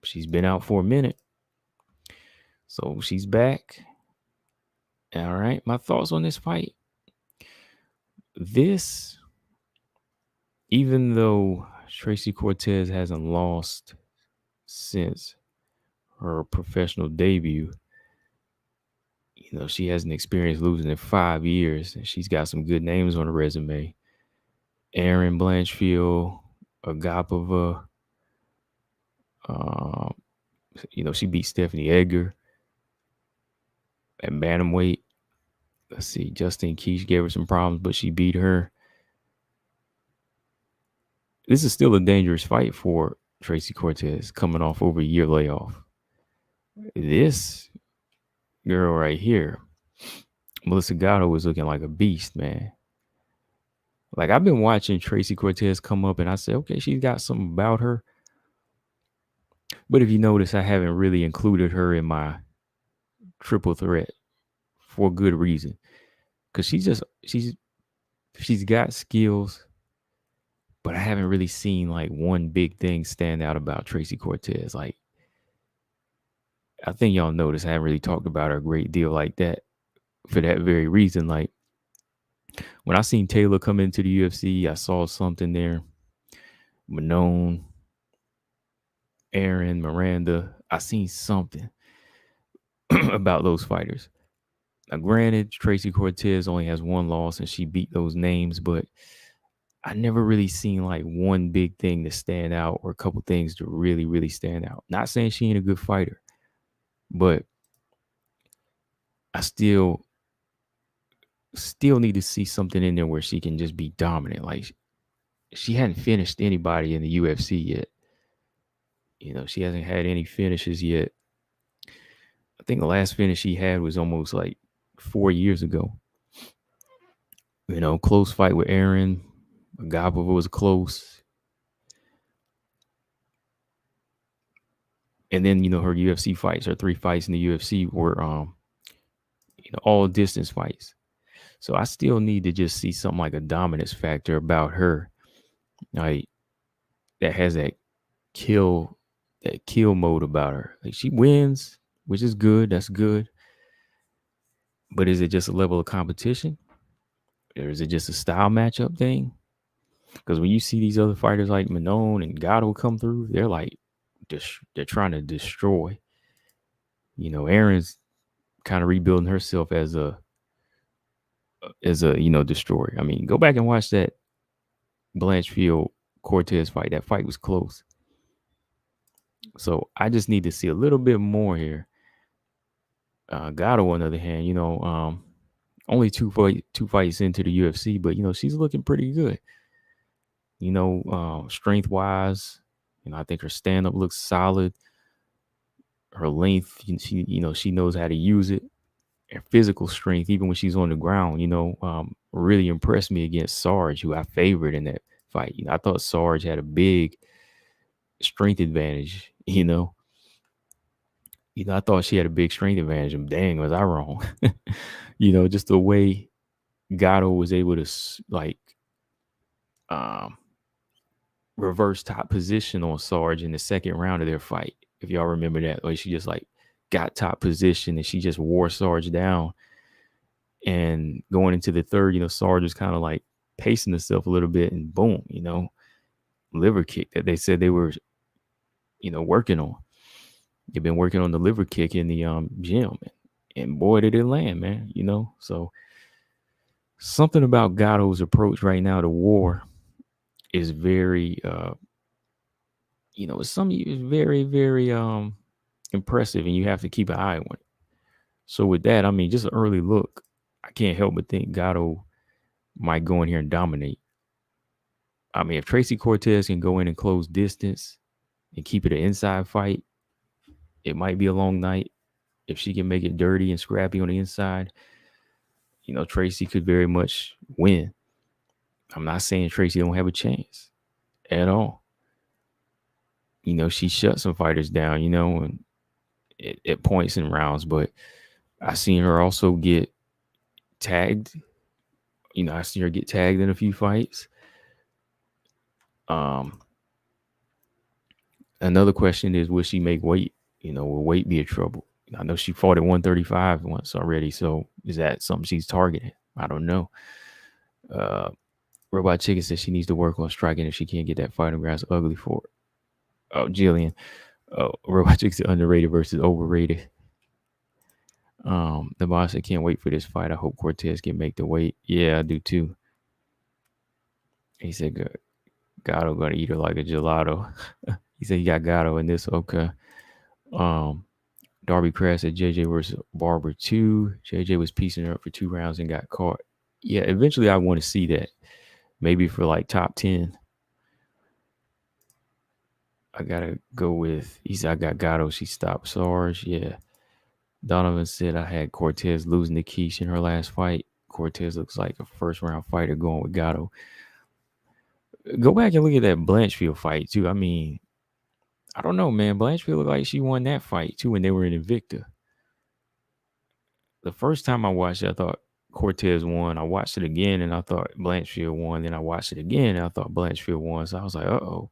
A: She's been out for a minute. So she's back. All right. My thoughts on this fight. This, even though Tracy Cortez hasn't lost since her professional debut, she hasn't experienced losing in 5 years, and she's got some good names on her resume. Erin Blanchfield, Agapova. She beat Stephanie Edgar at bantamweight. Let's see, Justine Keech gave her some problems, but she beat her. This is still a dangerous fight for Tracy Cortez, coming off over a year layoff. This girl right here, Melissa Gatto, was looking like a beast, man. Like, I've been watching Tracy Cortez come up, and I said, okay, she's got something about her. But if you notice, I haven't really included her in my triple threat for good reason. Because she's got skills, but I haven't really seen like one big thing stand out about Tracy Cortez. Like, I think y'all notice I haven't really talked about her a great deal like that for that very reason. Like, when I seen Taylor come into the UFC, I saw something there. Manon, Aaron, Miranda, I seen something about those fighters. Now, granted, Tracy Cortez only has 1 loss and she beat those names, but I never really seen like one big thing to stand out or a couple things to really, really stand out. Not saying she ain't a good fighter, but I still need to see something in there where she can just be dominant. Like, she hadn't finished anybody in the UFC yet. She hasn't had any finishes yet. I think the last finish she had was almost like 4 years ago. Close fight with Aaron. Agapova was close. And then, her UFC fights, her 3 fights in the UFC were, all distance fights. So I still need to just see something like a dominance factor about her. Like, that has that kill mode about her. Like, she wins, which is good. That's good. But is it just a level of competition? Or is it just a style matchup thing? Because when you see these other fighters like Manon and Gatto come through, they're like, they're trying to destroy. Aaron's kind of rebuilding herself as a destroyer. I mean, go back and watch that Blanchfield Cortez fight. That fight was close. So I just need to see a little bit more here. Gatto, on the other hand, only two fights into the UFC, but she's looking pretty good. Strength wise, I think her stand up looks solid. Her length, she knows how to use it. Her physical strength, even when she's on the ground, really impressed me against Sarge, who I favored in that fight. I thought Sarge had a big strength advantage. I thought she had a big strength advantage. And dang, was I wrong? Just the way Gatto was able to reverse top position on Sarge in the second round of their fight. If y'all remember that, like she just got top position and she just wore Sarge down. And going into the third, Sarge was kind of pacing herself a little bit, and boom, liver kick that they said they were, working on. They've been working on the liver kick in the gym, and boy, did it land, man. So something about Gatto's approach right now to war is very, it's very, very impressive, and you have to keep an eye on it. So with that, I mean, just an early look, I can't help but think Gatto might go in here and dominate. I mean, if Tracy Cortez can go in and close distance and keep it an inside fight, it might be a long night. If she can make it dirty and scrappy on the inside, Tracy could very much win. I'm not saying Tracy don't have a chance at all. She shut some fighters down, and at points in rounds, but I seen her also get tagged. I seen her get tagged in a few fights. Another question is, will she make weight? Will weight be a trouble? I know she fought at 135 once already, so is that something she's targeting? I don't know. Robot Chicken says she needs to work on striking if she can't get that fighting grass ugly for it. Oh, Jillian. Robot Chicken said underrated versus overrated. The boss said can't wait for this fight. I hope Cortez can make the weight. Yeah, I do too. He said Gatto gonna eat her like a gelato. He said he got Gatto in this. Okay. Darby Crash said JJ versus Barber 2. JJ was piecing her up for 2 rounds and got caught. Yeah, eventually I want to see that. Maybe for top 10. I gotta go with, he said I got Gatto. She stopped Sarge. Yeah. Donovan said I had Cortez losing to Keish in her last fight. Cortez looks like a first round fighter going with Gatto. Go back and look at that Blanchfield fight too. I mean, I don't know, man. Blanchfield looked like she won that fight too when they were in Invicta. The first time I watched it, I thought Cortez won. I watched it again and I thought Blanchfield won. Then I watched it again and I thought Blanchfield won. So I was like, uh-oh.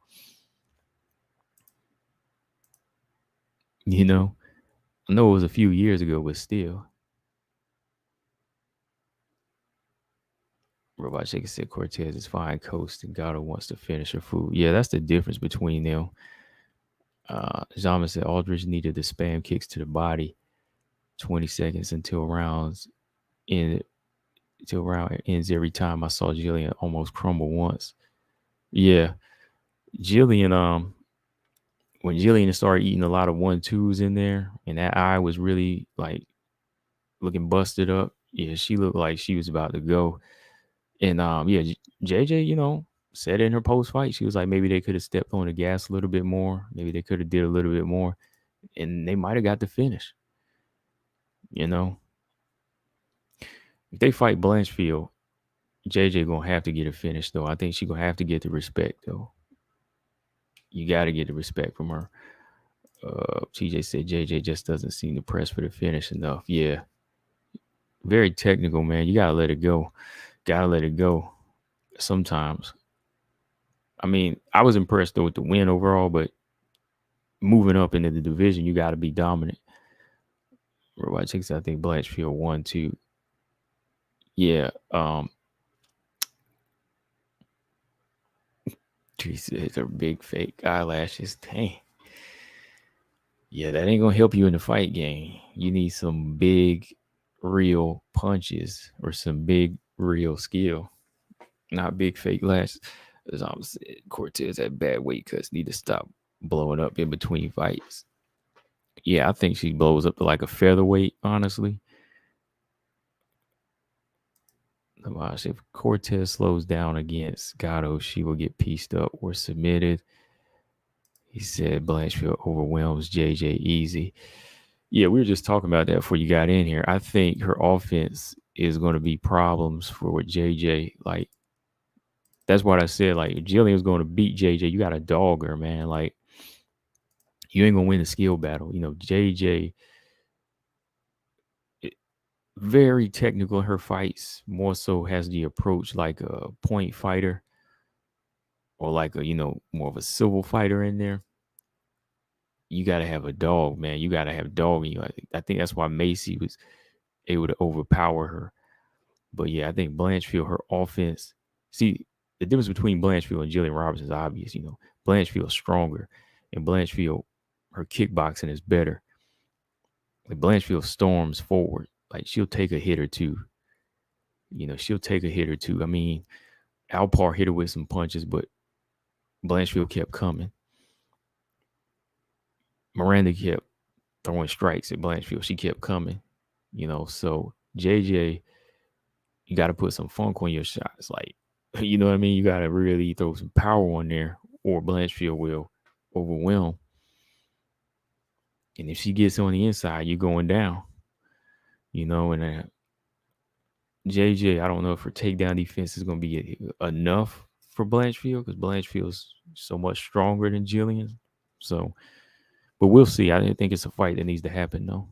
A: I know it was a few years ago, but still. Robot Shaker said Cortez is fine coast and Gatto wants to finish her food. Yeah, that's the difference between them. Jama said Aldrich needed the spam kicks to the body 20 seconds until round ends every time. I saw Jillian almost crumble once. Yeah. Jillian, when Jillian started eating a lot of 1-2s in there and that eye was really looking busted up. Yeah, she looked like she was about to go. And JJ, said in her post fight, she was like, maybe they could have stepped on the gas a little bit more. Maybe they could have did a little bit more, and they might have got the finish. If they fight Blanchfield, JJ gonna have to get a finish though. I think she gonna have to get the respect though. You got to get the respect from her. TJ said JJ just doesn't seem to press for the finish enough. Yeah, very technical, man. You gotta let it go. Gotta let it go. Sometimes. I mean, I was impressed though with the win overall, but moving up into the division, you got to be dominant. Robot Chicks, I think Blanchfield 1-2. Yeah. Tracy says her big fake eyelashes. Dang. Yeah, that ain't gonna help you in the fight game. You need some big, real punches or some big, real skill, not big fake lashes. As I was saying, Cortez had bad weight cuts. Need to stop blowing up in between fights. Yeah, I think she blows up to like a featherweight. Honestly, if Cortez slows down against Gatto, she will get pieced up or submitted. He said Blanchfield overwhelms JJ easy. Yeah, we were just talking about that before you got in here. I think her offense is going to be problems for JJ. Like, that's what I said. Like, if Jillian's going to beat JJ, you got to dog her, man. Like, you ain't going to win the skill battle. You know, JJ, very technical in her fights, more so has the approach like a point fighter or like a, more of a civil fighter in there. You got to have a dog, man. You got to have dog in you. I think that's why Macy was able to overpower her. But yeah, I think Blanchfield, her offense. See, the difference between Blanchfield and Jillian Robertson is obvious. Blanchfield's stronger, and Blanchfield, her kickboxing is better. Like Blanchfield storms forward. Like she'll take a hit or two. She'll take a hit or two. I mean, Alpar hit her with some punches, but Blanchfield kept coming. Miranda kept throwing strikes at Blanchfield. She kept coming. So JJ, you got to put some funk on your shots. Like, you know what I mean? You got to really throw some power on there or Blanchfield will overwhelm. And if she gets on the inside, you're going down. And JJ, I don't know if her takedown defense is going to be enough for Blanchfield because Blanchfield's so much stronger than Jillian. So, but we'll see. I didn't think it's a fight that needs to happen, though.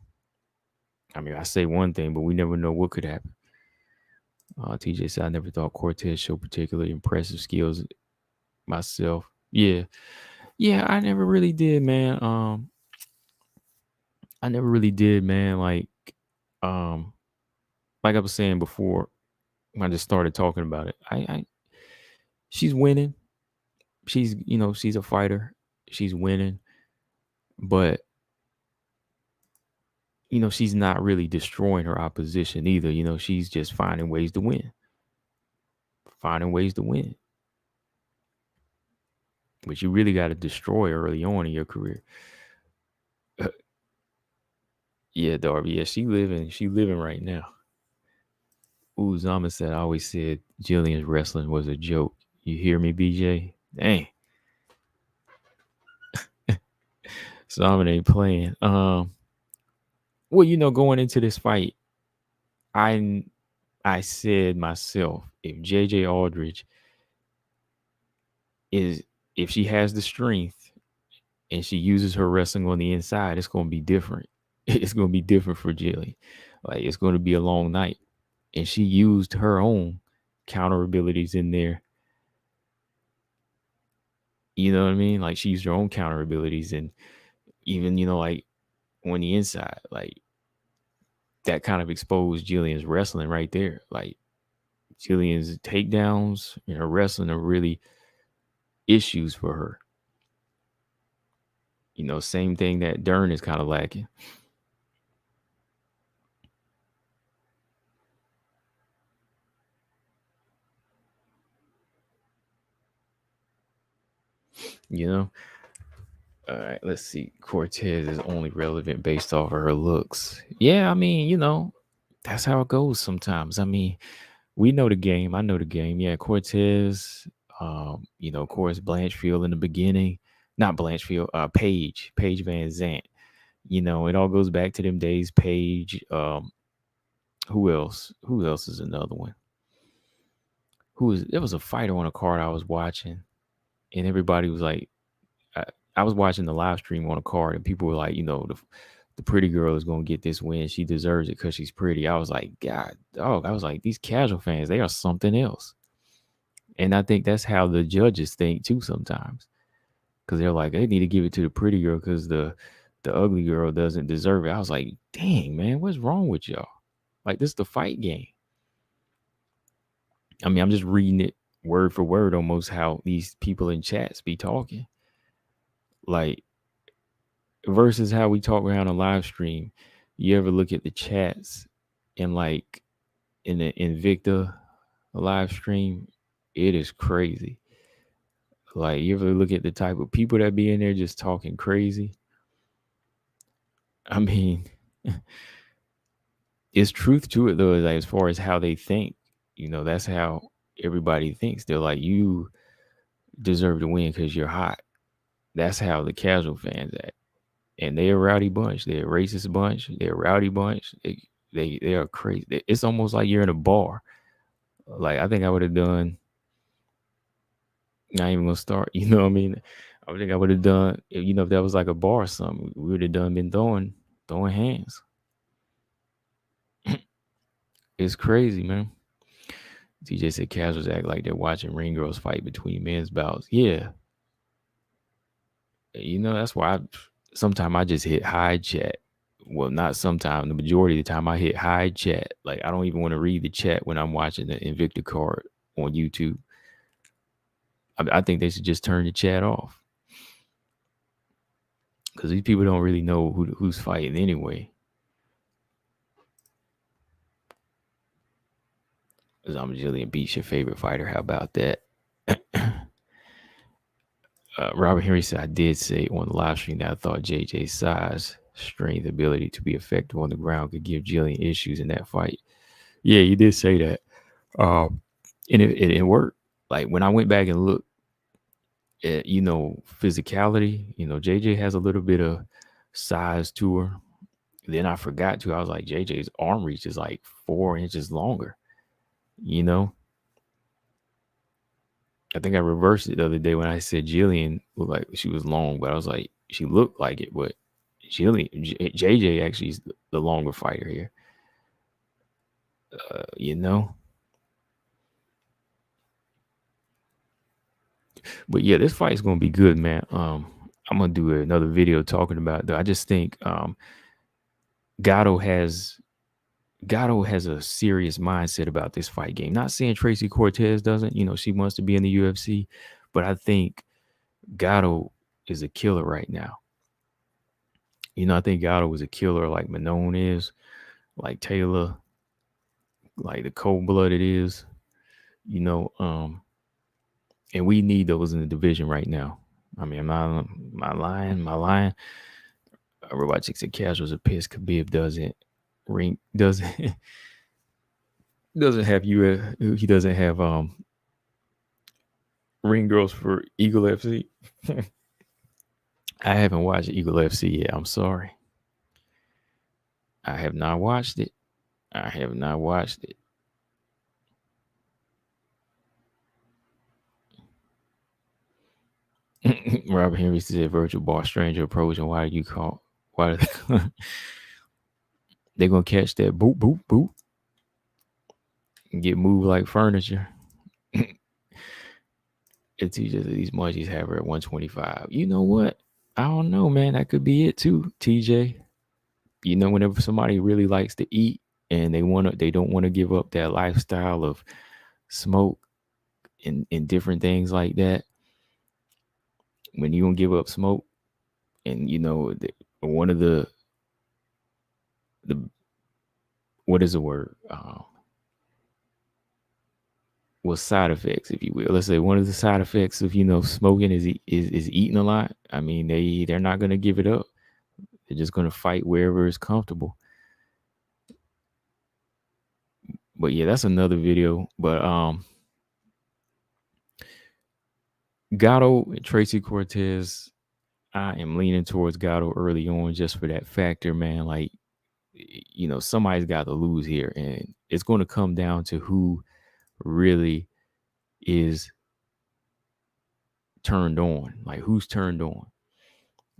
A: I mean, I say one thing, but we never know what could happen. TJ said, I never thought Cortez showed particularly impressive skills myself. Yeah, I never really did, man. Like I was saying before, when I just started talking about it, she's winning. She's a fighter. She's winning, but she's not really destroying her opposition either. She's just finding ways to win. But you really got to destroy her early on in your career. Yeah, Darby. Yeah, she living right now. Ooh, Zama said, I always said Jillian's wrestling was a joke. You hear me, BJ? Dang. Zama ain't playing. Well, going into this fight, I said myself, if Jj Aldridge if she has the strength and she uses her wrestling on the inside, it's going to be different. It's going to be different for Jillian. Like, it's going to be a long night. And she used her own counter abilities in there. You know what I mean? Like, she used her own counter abilities, and even, like on the inside, like that kind of exposed Jillian's wrestling right there. Like, Jillian's takedowns and her wrestling are really issues for her. Same thing that Dern is kind of lacking. All right, let's see. Cortez is only relevant based off of her looks. Yeah, I mean, that's how it goes sometimes. I mean, we know the game. I know the game. Yeah, Cortez, of course, Blanchfield in the beginning. Not Blanchfield, Paige Van Zant. It all goes back to them days. Paige, who else? Who else is another one? There was a fighter on a card I was watching, and everybody was like, I was watching the live stream on a card, and people were like, the pretty girl is going to get this win. She deserves it because she's pretty. I was like, God, dog. I was like, these casual fans, they are something else. And I think that's how the judges think too sometimes. Because they're like, they need to give it to the pretty girl because the ugly girl doesn't deserve it. I was like, dang, man, what's wrong with y'all? Like, this is the fight game. I mean, I'm just reading it word for word almost how these people in chats be talking. Like versus how we talk around a live stream. You ever look at the chats and like in the Invicta live stream, it is crazy. Like you ever look at the type of people that be in there just talking crazy. I mean, it's truth to it though, like as far as how they think. That's how everybody thinks. They're like, you deserve to win because you're hot. That's how the casual fans act. And they're a rowdy bunch. They're a racist bunch. They're a rowdy bunch. They are crazy. It's almost like you're in a bar. Like I think I would have done. Not even gonna start. You know what I mean? I think I would have done. If that was like a bar or something, we would have been throwing hands. It's crazy, man. TJ said casuals act like they're watching ring girls fight between men's bouts. Yeah. That's why sometimes I just hit hide chat. Well, not sometimes. The majority of the time I hit hide chat. Like I don't even want to read the chat when I'm watching the Invicta card on YouTube. I think they should just turn the chat off. Because these people don't really know who's fighting anyway. I'm Jillian beats your favorite fighter. How about that? Robert Henry said, I did say on the live stream that I thought JJ's size, strength, ability to be effective on the ground could give Jillian issues in that fight. Yeah, you did say that. And it worked. Like when I went back and looked at, physicality, JJ has a little bit of size to her. Then I forgot to, I was like, JJ's arm reach is like 4 inches longer. I think I reversed it the other day when I said Jillian looked like she was long, but I was like, she looked like it, but JJ actually is the longer fighter here. But yeah, this fight is gonna be good, man. I'm gonna do another video talking about that. I just think Gatto has a serious mindset about this fight game. Not saying Tracy Cortez doesn't, she wants to be in the UFC, but I think Gatto is a killer right now. I think Gatto was a killer like Manon is, like Taylor, like the cold-blooded is, and we need those in the division right now. I mean, am I lying? Robot Chick said casuals are pissed. Khabib doesn't have he doesn't have ring girls for Eagle FC. I haven't watched Eagle FC yet. I'm sorry. I have not watched it. Robert Henry said virtual bar stranger approach, and why do you call? Why are they gonna catch that boop boop boop and get moved like furniture? It's just these munchies have her at 125. You know what? I don't know, man. That could be it too, TJ. Whenever somebody really likes to eat and they don't want to give up that lifestyle of smoke and different things like that. When you don't give up smoke, and one of the what is the word? Side effects, if you will. Let's say one of the side effects of smoking is eating a lot. I mean, they're not going to give it up. They're just going to fight wherever it's comfortable. But yeah, that's another video. But Gatto and Tracy Cortez, I am leaning towards Gatto early on just for that factor, man. Like, somebody's got to lose here, and it's going to come down to who really is turned on. Like, who's turned on?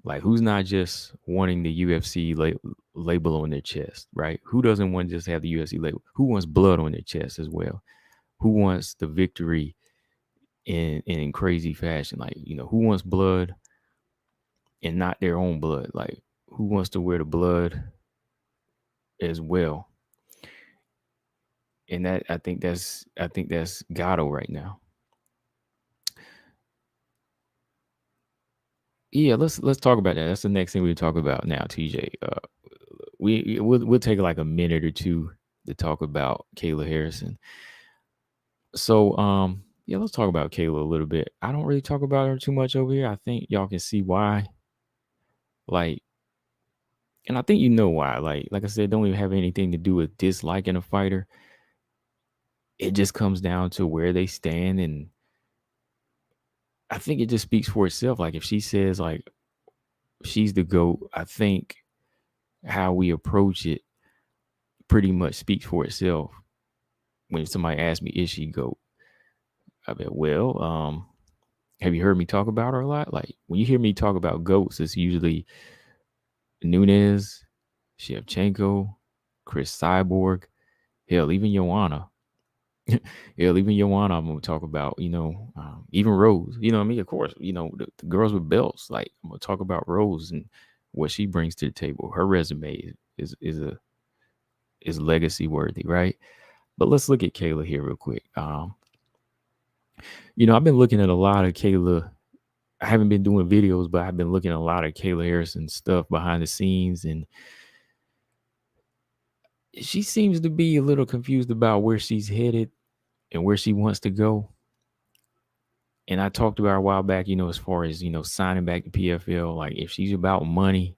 A: Like, who's not just wanting the UFC label on their chest, right? Who doesn't want to just have the UFC label? Who wants blood on their chest as well? Who wants the victory in crazy fashion? Like, who wants blood and not their own blood? Like, who wants to wear the blood as well? And that I think that's Gatto right now. Yeah, let's talk about that. That's the next thing we talk about now, TJ. We'll take like a minute or two to talk about Kayla Harrison. So yeah, let's talk about Kayla a little bit. I don't really talk about her too much over here. I think y'all can see why. Like, and I think you know why. Like I said, don't even have anything to do with disliking a fighter. It just comes down to where they stand, and I think it just speaks for itself. Like if she says like she's the GOAT, I think how we approach it pretty much speaks for itself. When somebody asks me, is she GOAT? I bet, well, have you heard me talk about her a lot? Like when you hear me talk about GOATs, it's usually Nunes, Shevchenko, Chris Cyborg, hell, even Joanna. Hell, even Joanna, I'm gonna talk about, even Rose. You know what I mean? Of course, the girls with belts. Like I'm gonna talk about Rose and what she brings to the table. Her resume is legacy worthy, right? But let's look at Kayla here real quick. I've been looking at a lot of Kayla. I haven't been doing videos, but I've been looking at a lot of Kayla Harrison stuff behind the scenes, and she seems to be a little confused about where she's headed and where she wants to go. And I talked about her a while back, as far as, signing back to PFL. Like if she's about money,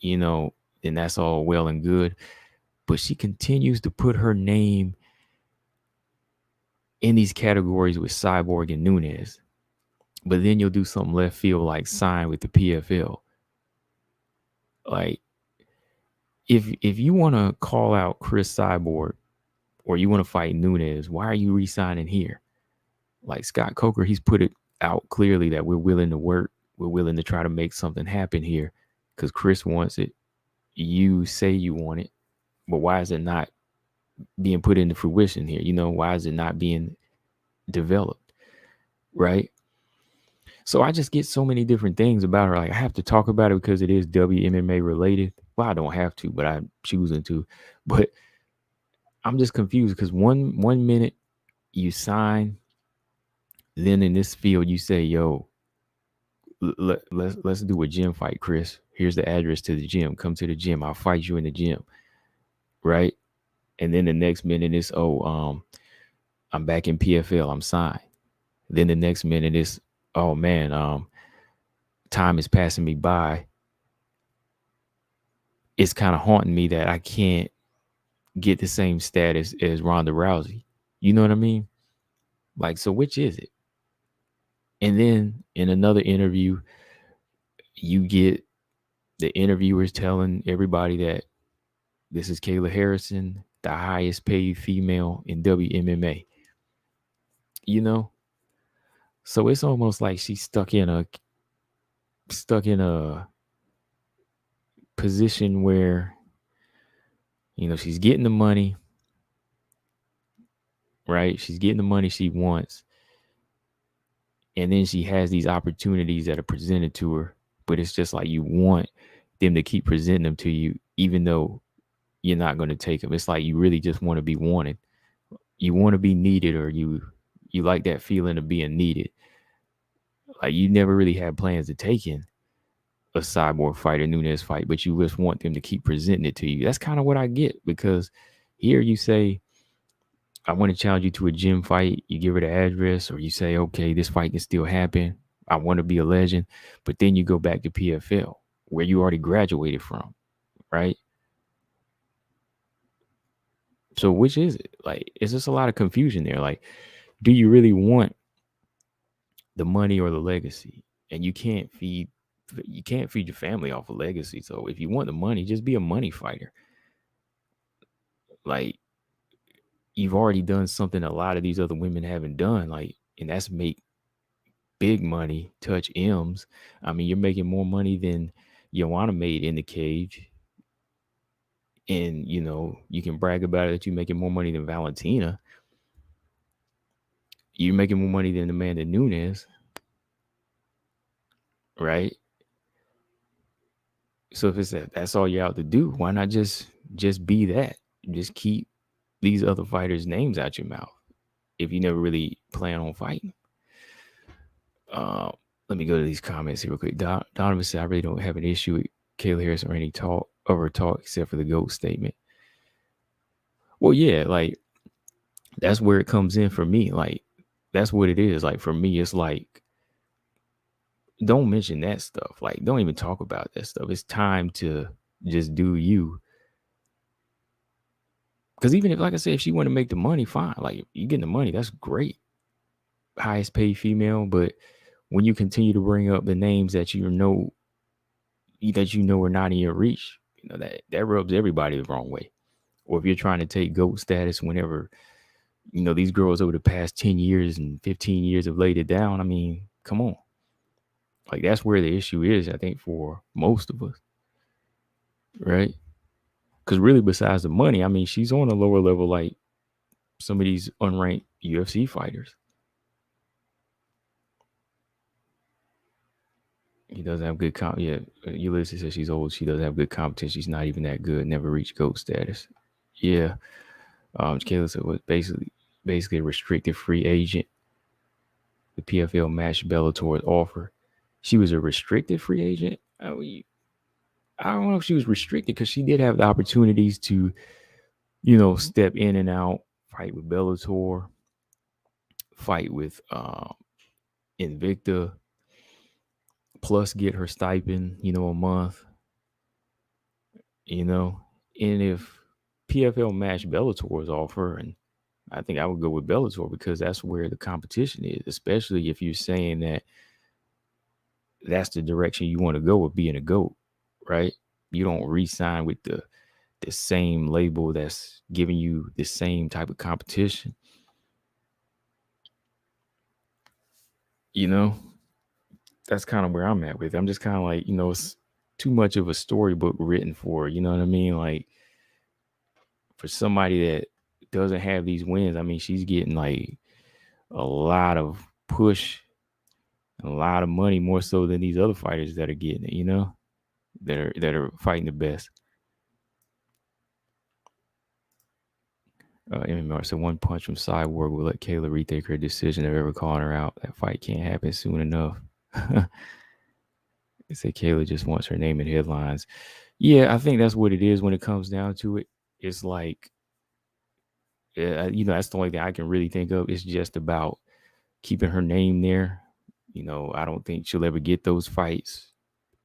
A: then that's all well and good. But she continues to put her name in these categories with Cyborg and Nunes. But then you'll do something left field like sign with the PFL. Like if you want to call out Chris Cyborg or you want to fight Nunes, why are you re-signing here? Like Scott Coker, he's put it out clearly that we're willing to work. We're willing to try to make something happen here because Chris wants it. You say you want it, but why is it not being put into fruition here? Why is it not being developed? Right? So I just get so many different things about her. Like I have to talk about it because it is WMMA related. Well, I don't have to, but I'm choosing to. But I'm just confused because one minute you sign, then in this field you say, "Yo, let's do a gym fight, Chris. Here's the address to the gym. Come to the gym. I'll fight you in the gym." Right? And then the next minute is, I'm back in PFL. I'm signed. Then the next minute is, oh man, time is passing me by. It's kind of haunting me that I can't get the same status as Ronda Rousey. You know what I mean? Like, so which is it? And then in another interview, you get the interviewers telling everybody that this is Kayla Harrison, the highest paid female in WMMA. So it's almost like she's stuck in a position where she's getting the money, right? She's getting the money she wants, and then she has these opportunities that are presented to her, but it's just like you want them to keep presenting them to you even though you're not going to take them. It's like you really just want to be wanted. You want to be needed, or you like that feeling of being needed. Like you never really had plans to take in a Cyborg fight, a Nunes fight, but you just want them to keep presenting it to you. That's kind of what I get, because here you say, I want to challenge you to a gym fight. You give her the address, or you say, okay, this fight can still happen. I want to be a legend. But then you go back to PFL where you already graduated from, right? So which is it? Like, it's just a lot of confusion there. Like, do you really want the money or the legacy? And you can't feed your family off of legacy. So if you want the money, just be a money fighter. Like, you've already done something a lot of these other women haven't done, like, and that's make big money, touch M's. I mean, you're making more money than Joanna made in the cage. And, you can brag about it that you're making more money than Valentina. You're making more money than Amanda Nunes. Right? So if it's that's all you're out to do, why not just be that? Just keep these other fighters' names out your mouth if you never really plan on fighting. let me go to these comments here real quick. Donovan said, I really don't have an issue with Kayla Harrison or any talk except for the GOAT statement. Well, yeah, like that's where it comes in for me. Like that's what it is. Like for me, it's like don't mention that stuff. Like don't even talk about that stuff. It's time to just do you. Because even if, like I said, if she want to make the money, fine. Like you getting the money, that's great. Highest paid female, but when you continue to bring up the names that you know are not in your reach, that rubs everybody the wrong way. Or if you're trying to take GOAT status whenever, these girls over the past 10 years and 15 years have laid it down. I mean, come on. Like that's where the issue is, I think, for most of us. Right? Because really, besides the money, I mean, she's on a lower level like some of these unranked UFC fighters. He doesn't have good Yeah, Ulysses says she's old. She doesn't have good competition. She's not even that good. Never reached GOAT status. Yeah. Kayla said was basically a restricted free agent. The PFL matched Bellator's offer. She was a restricted free agent. I don't know if she was restricted because she did have the opportunities to, step in and out, fight with Bellator, fight with Invicta, plus get her stipend, a month. And if PFL matched Bellator's offer, and I think I would go with Bellator because that's where the competition is, especially if you're saying that that's the direction you want to go with being a GOAT, right? You don't re-sign with the same label that's giving you the same type of competition. That's kind of where I'm at with it. I'm just kind of like, it's too much of a storybook written for, you know what I mean? Like for somebody that doesn't have these wins, I mean, she's getting like a lot of push, a lot of money, more so than these other fighters that are getting it, that are fighting the best. MMR said one punch from Cyborg will let Kayla rethink her decision of ever calling her out. That fight can't happen soon enough. They say Kayla just wants her name in headlines. Yeah, I think that's what it is when it comes down to it. It's like, that's the only thing I can really think of. It's just about keeping her name there. I don't think she'll ever get those fights.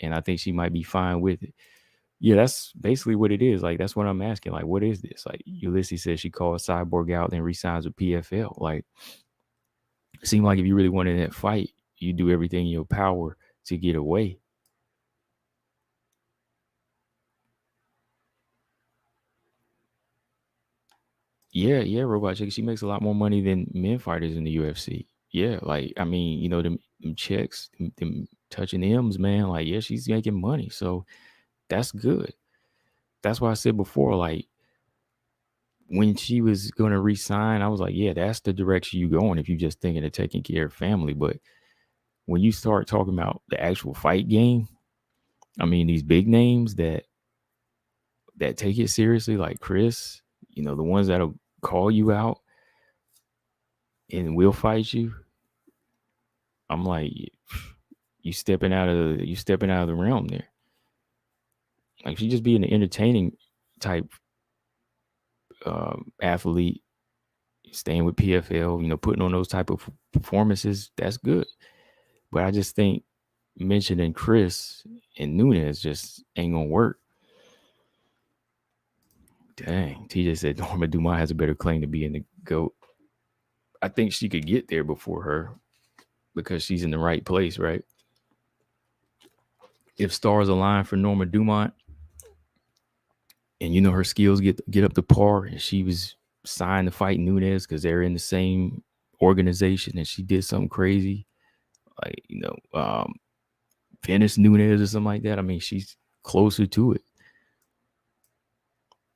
A: And I think she might be fine with it. Yeah, that's basically what it is. Like, that's what I'm asking. Like, what is this? Like, Ulysses says she called Cyborg out and resigns with PFL. Like, it seemed like if you really wanted that fight, you do everything in your power to get away. Yeah, Robot Chick. She makes a lot more money than men fighters in the UFC. Yeah, like, I mean, them checks, them touching M's, man. Like, yeah, she's making money. So that's good. That's why I said before, like, when she was going to resign, I was like, yeah, that's the direction you going if you just thinking of taking care of family. But when you start talking about the actual fight game, I mean, these big names that take it seriously, like Chris, the ones that'll call you out and will fight you. I'm like, you stepping out of the realm there. Like, she just being an entertaining type athlete, staying with PFL, putting on those type of performances, that's good. But I just think mentioning Chris and Nunes just ain't gonna work. Dang, TJ said Norma Dumont has a better claim to be in the GOAT. I think she could get there before her because she's in the right place, right? If stars align for Norma Dumont and her skills get up to par, and she was signed to fight Nunes because they're in the same organization and she did something crazy, like, Venice Nunes or something like that. I mean, she's closer to it.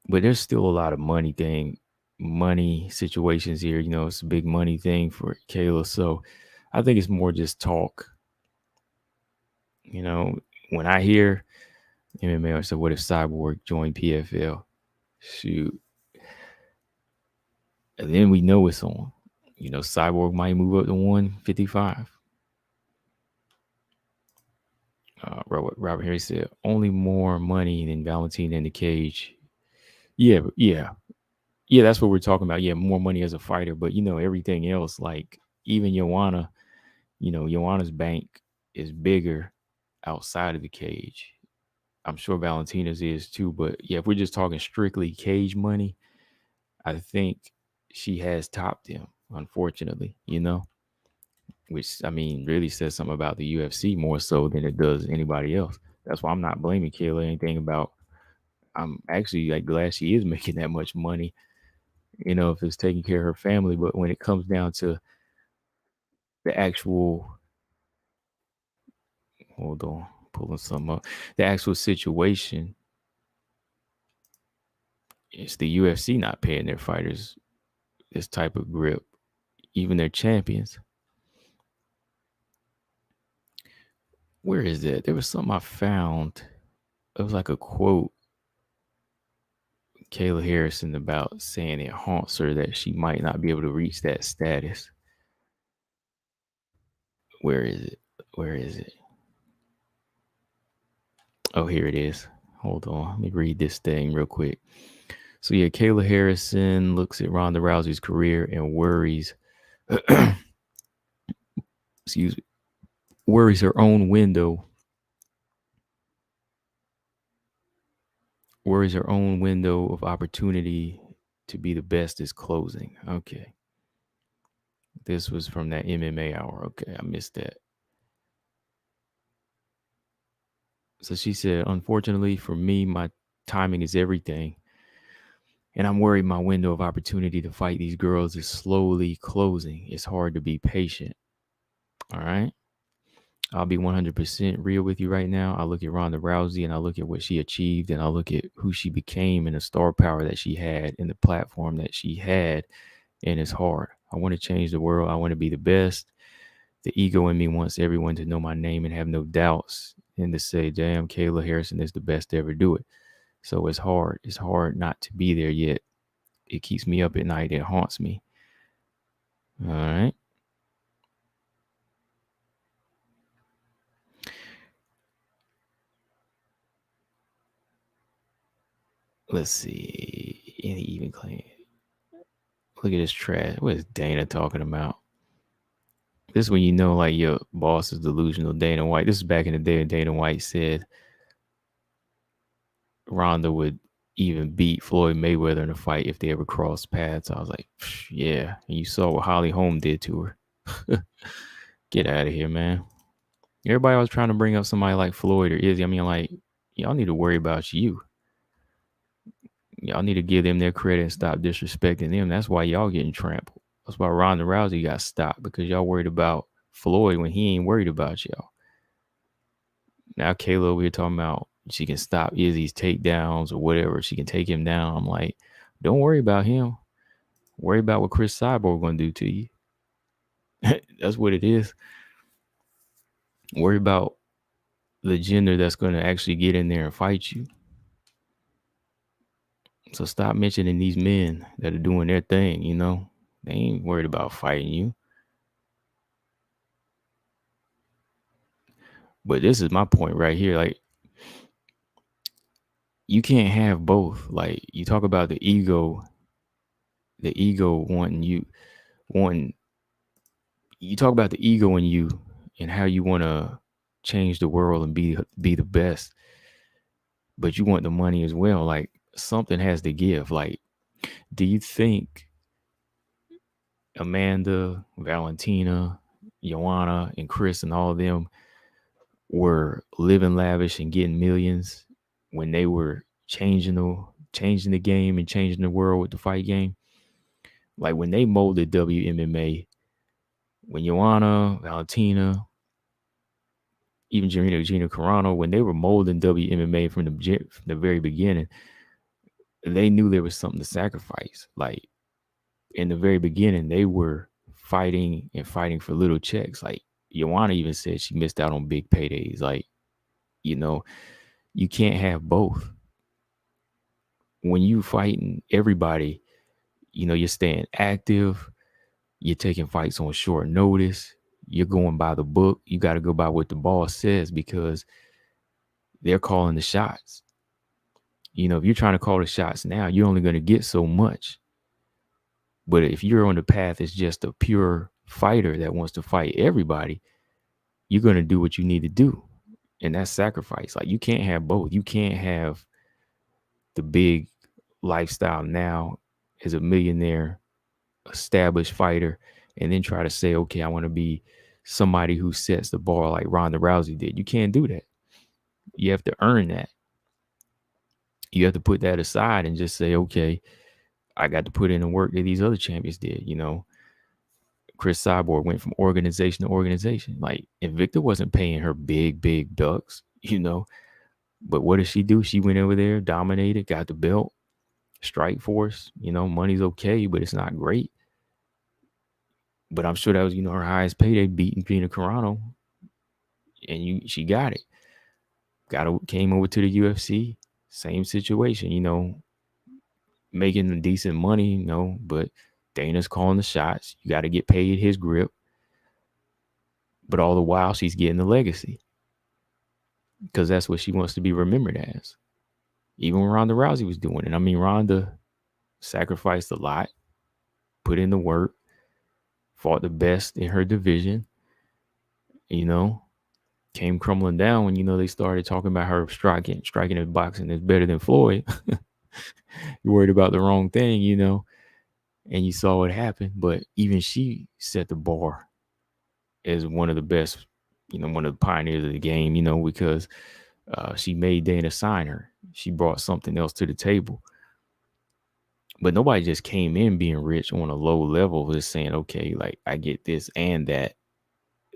A: But there's still a lot of money situations here. It's a big money thing for Kayla. So I think it's more just talk. When I hear MMA, I said, what if Cyborg joined PFL? Shoot. And then we know it's on. Cyborg might move up to 155. Robert Henry said, only more money than Valentina in the cage. Yeah, yeah. That's what we're talking about. Yeah, more money as a fighter, but everything else, like even Joanna, Joanna's bank is bigger outside of the cage. I'm sure Valentina's is too, but yeah, if we're just talking strictly cage money, I think she has topped him, unfortunately, which I mean really says something about the UFC more so than it does anybody else. That's why I'm not blaming Kayla anything about. I'm actually like glad she is making that much money, if it's taking care of her family. But when it comes down to the actual, hold on, pulling something up, the actual situation, it's the UFC not paying their fighters this type of grip, even their champions. Where is that? There was something I found. It was like a quote, Kayla Harrison, about saying it haunts her that she might not be able to reach that status. Where is it? Where is it? Oh, here it is. Hold on. Let me read this thing real quick. So, yeah, Kayla Harrison looks at Ronda Rousey's career and worries, excuse me, worries her own window of opportunity to be the best is closing. Okay. This was from that MMA hour. Okay, I missed that. So she said, unfortunately for me, my timing is everything. And I'm worried my window of opportunity to fight these girls is slowly closing. It's hard to be patient. All right. I'll be 100% real with you right now. I look at Ronda Rousey and I look at what she achieved and I look at who she became and the star power that she had and the platform that she had. And it's hard. I want to change the world. I want to be the best. The ego in me wants everyone to know my name and have no doubts and to say, damn, Kayla Harrison is the best to ever do it. So it's hard. It's hard not to be there yet. It keeps me up at night. It haunts me. All right. Let's see. Any even claim. Look at this trash. What is Dana talking about? This is when you know like your boss is delusional. Dana White. This is back in the day when Dana White said Ronda would even beat Floyd Mayweather in a fight if they ever crossed paths. I was like, yeah. And you saw what Holly Holm did to her. Get out of here, man. Everybody was trying to bring up somebody like Floyd or Izzy. I mean, like, y'all need to worry about you. Y'all need to give them their credit and stop disrespecting them. That's why y'all getting trampled. That's why Ronda Rousey got stopped, because y'all worried about Floyd when he ain't worried about y'all. Now Kayla over here talking about she can stop Izzy's takedowns or whatever. She can take him down. I'm like, don't worry about him. Worry about what Chris Cyborg going to do to you. That's what it is. Worry about the gender that's going to actually get in there and fight you. So stop mentioning these men that are doing their thing, They ain't worried about fighting you. But this is my point right here. Like, you can't have both. Like, you talk about the ego wanting you, you talk about the ego in you and how you want to change the world and be the best. But you want the money as well. Like, something has to give. Like, do you think Amanda, Valentina, Joanna, and Chris and all of them were living lavish and getting millions when they were changing the game and changing the world with the fight game? Like, when they molded WMMA, when Joanna, Valentina, even Gina Carano, when they were molding WMMA from the very beginning, they knew there was something to sacrifice. Like, in the very beginning, they were fighting for little checks. Like, Joanna even said she missed out on big paydays. Like, you can't have both. When you fighting everybody, you're staying active. You're taking fights on short notice. You're going by the book. You got to go by what the boss says, because they're calling the shots. If you're trying to call the shots now, you're only going to get so much. But if you're on the path as just a pure fighter that wants to fight everybody, you're going to do what you need to do. And that's sacrifice. Like, you can't have both. You can't have the big lifestyle now as a millionaire, established fighter, and then try to say, okay, I want to be somebody who sets the bar like Ronda Rousey did. You can't do that. You have to earn that. You have to put that aside and just say, okay, I got to put in the work that these other champions did. Chris Cyborg went from organization to organization. Like, Invicta wasn't paying her big bucks, But what did she do? She went over there, dominated, got the belt, Strike Force. Money's okay, but it's not great. But I'm sure that was, her highest payday, beating Gina Carano. And she got it. Came over to the UFC. Same situation, making decent money, but Dana's calling the shots. You got to get paid his grip. But all the while, she's getting the legacy. Because that's what she wants to be remembered as. Even when Ronda Rousey was doing it. I mean, Ronda sacrificed a lot, put in the work, fought the best in her division, came crumbling down when, they started talking about her striking and boxing is better than Floyd. You're worried about the wrong thing, and you saw what happened. But even she set the bar as one of the best, one of the pioneers of the game, because she made Dana sign her. She brought something else to the table. But nobody just came in being rich on a low level, just saying, okay, like, I get this and that.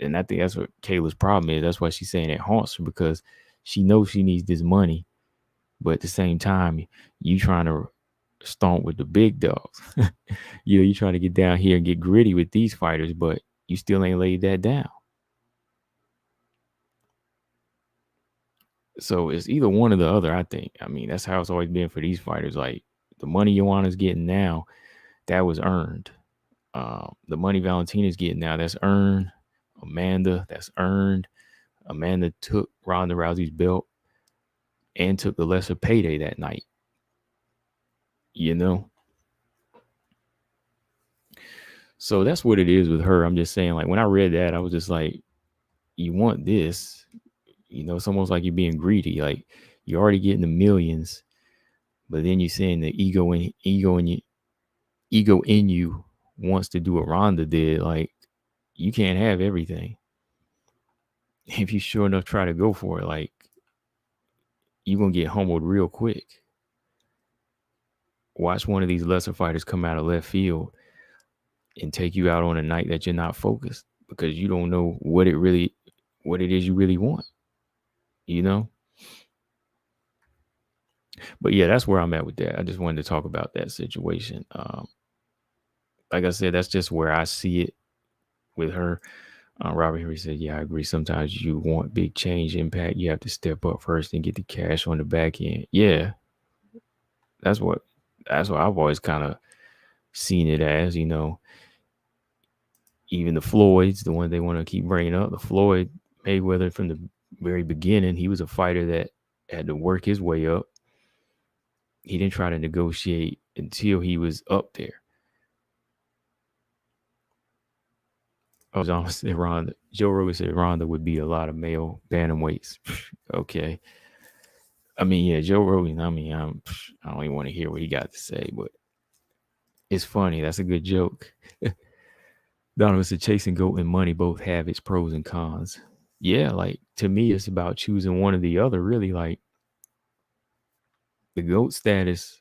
A: And I think that's what Kayla's problem is. That's why she's saying it haunts her, because she knows she needs this money. But at the same time, you trying to stomp with the big dogs. You trying to get down here and get gritty with these fighters, but you still ain't laid that down. So it's either one or the other, I think. I mean, that's how it's always been for these fighters. Like, the money Joanna's getting now, that was earned. The money Valentina's getting now, that's earned. Amanda, that's earned. Amanda took Ronda Rousey's belt and took the lesser payday that night. So that's what it is with her. I'm just saying, like, when I read that, I was just like, you want this? It's almost like you're being greedy. Like, you're already getting the millions, but then you're saying the ego in you wants to do what Ronda did. Like, you can't have everything. If you sure enough try to go for it, like, you're going to get humbled real quick. Watch one of these lesser fighters come out of left field and take you out on a night that you're not focused, because you don't know what it is you really want, But yeah, that's where I'm at with that. I just wanted to talk about that situation. Like I said, that's just where I see it with her. Robert Henry said, yeah, I agree. Sometimes you want big change impact. You have to step up first and get the cash on the back end. Yeah. That's what I've always kind of seen it as, even the Floyds, the one they want to keep bringing up, the Floyd Mayweather, from the very beginning, he was a fighter that had to work his way up. He didn't try to negotiate until he was up there. Joe Rogan said Ronda would be a lot of male bantamweights. Okay. I mean, yeah, Joe Rogan, I don't even want to hear what he got to say, but it's funny. That's a good joke. Donovan said chasing GOAT and money both have its pros and cons. Yeah, like, to me, it's about choosing one or the other, really. Like, the GOAT status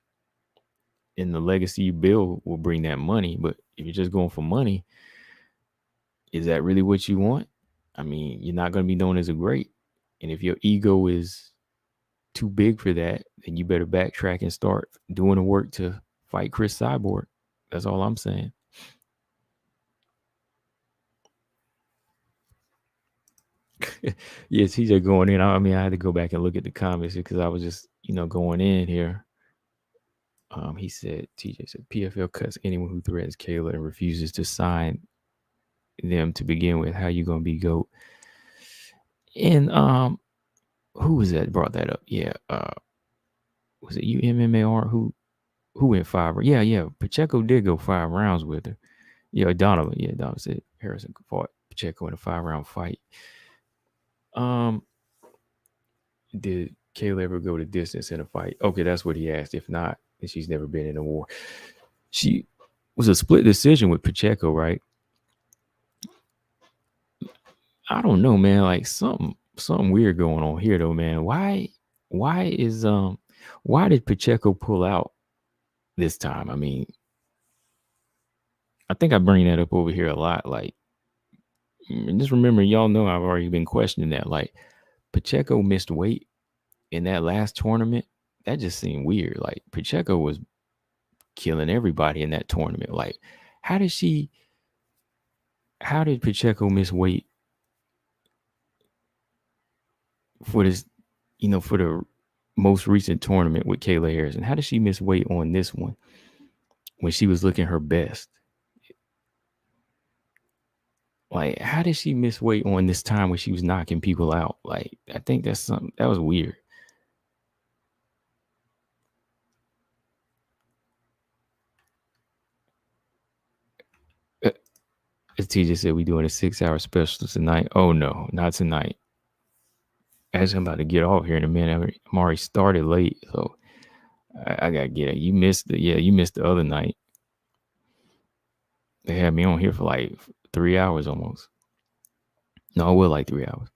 A: and the legacy you build will bring that money. But if you're just going for money, is that really what you want? I mean, you're not going to be known as a great. And if your ego is too big for that, then you better backtrack and start doing the work to fight Chris Cyborg. That's all I'm saying. Yeah, TJ going in. I mean, I had to go back and look at the comments because I was just, going in here. He said, TJ said, PFL cuts anyone who threatens Kayla and refuses to sign them to begin with. How you gonna be GOAT? And who was that brought that up? Yeah, was it UMMAR who went 5? Yeah. Pacheco did go 5 rounds with her. Yeah, Donovan. Yeah, Donovan said Harrison fought Pacheco in a 5-round fight. Did Kayla ever go the distance in a fight? Okay, that's what he asked. If not, then she's never been in a war. She was a split decision with Pacheco, right? I don't know, man. Like something weird going on here, though, man. Why did Pacheco pull out this time? I mean, I think I bring that up over here a lot. Like, just remember, y'all know I've already been questioning that. Like, Pacheco missed weight in that last tournament. That just seemed weird. Like, Pacheco was killing everybody in that tournament. Like, how did Pacheco miss weight for this, for the most recent tournament with Kayla Harrison? How did she miss weight on this one when she was looking her best? Like, how did she miss weight on this time when she was knocking people out? Like, I think that's something that was weird. As TJ said, we doing a 6-hour special tonight. Oh no, not tonight. As I'm about to get off here in a minute. I'm already started late, so I gotta get it. You missed the other night. They had me on here for like 3 hours almost. No, it was like 3 hours.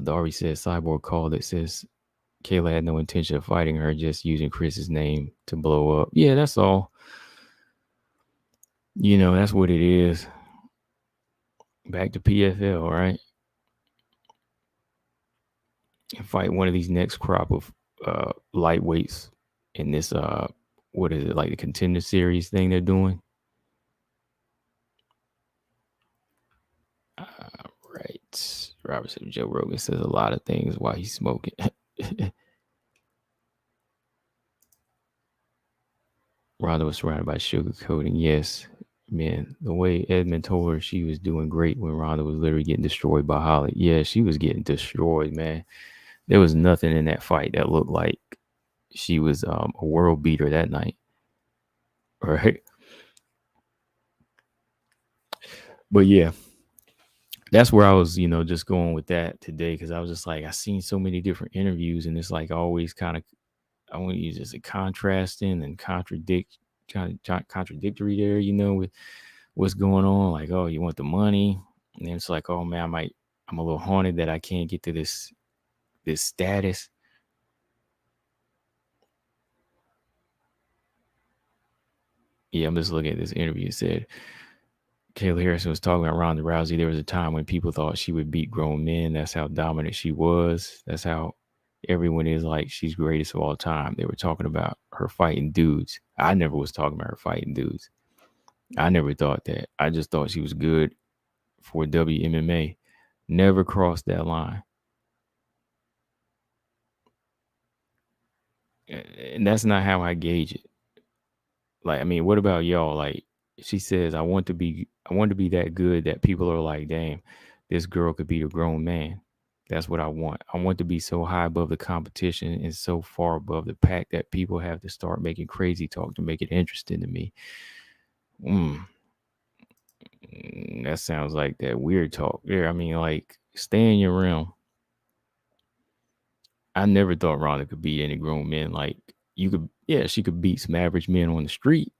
A: Darby says Cyborg called that says Kayla had no intention of fighting her, just using Chris's name to blow up. Yeah, that's all. That's what it is. Back to PFL, right? And fight one of these next crop of lightweights in this what is it, like the contender series thing they're doing? Right. Robertson Joe Rogan says a lot of things while he's smoking. Ronda was surrounded by sugarcoating. Yes, man. The way Edmund told her she was doing great when Ronda was literally getting destroyed by Holly. Yeah, she was getting destroyed, man. There was nothing in that fight that looked like she was a world beater that night. Right. But yeah, that's where I was, just going with that today, because I was just like, I seen so many different interviews, and it's like always kind of, I want to use this a contrasting and contradictory there, with what's going on. Like, oh, you want the money, and then it's like, oh man, I'm a little haunted that I can't get to this status. Yeah, I'm just looking at this interview. It said Kayla Harrison was talking about Ronda Rousey. There was a time when people thought she would beat grown men. That's how dominant she was. That's how everyone is like she's greatest of all time. They were talking about her fighting dudes. I never was talking about her fighting dudes. I never thought that. I just thought she was good for WMMA. Never crossed that line. And that's not how I gauge it. Like, I mean, what about y'all? Like, she says, I want to be that good that people are like, damn, this girl could beat a grown man. That's what I want. I want to be so high above the competition and so far above the pack that people have to start making crazy talk to make it interesting to me. That sounds like that weird talk there. I mean, like, stay in your realm. I never thought Ronda could beat any grown men. Like, she could beat some average men on the street,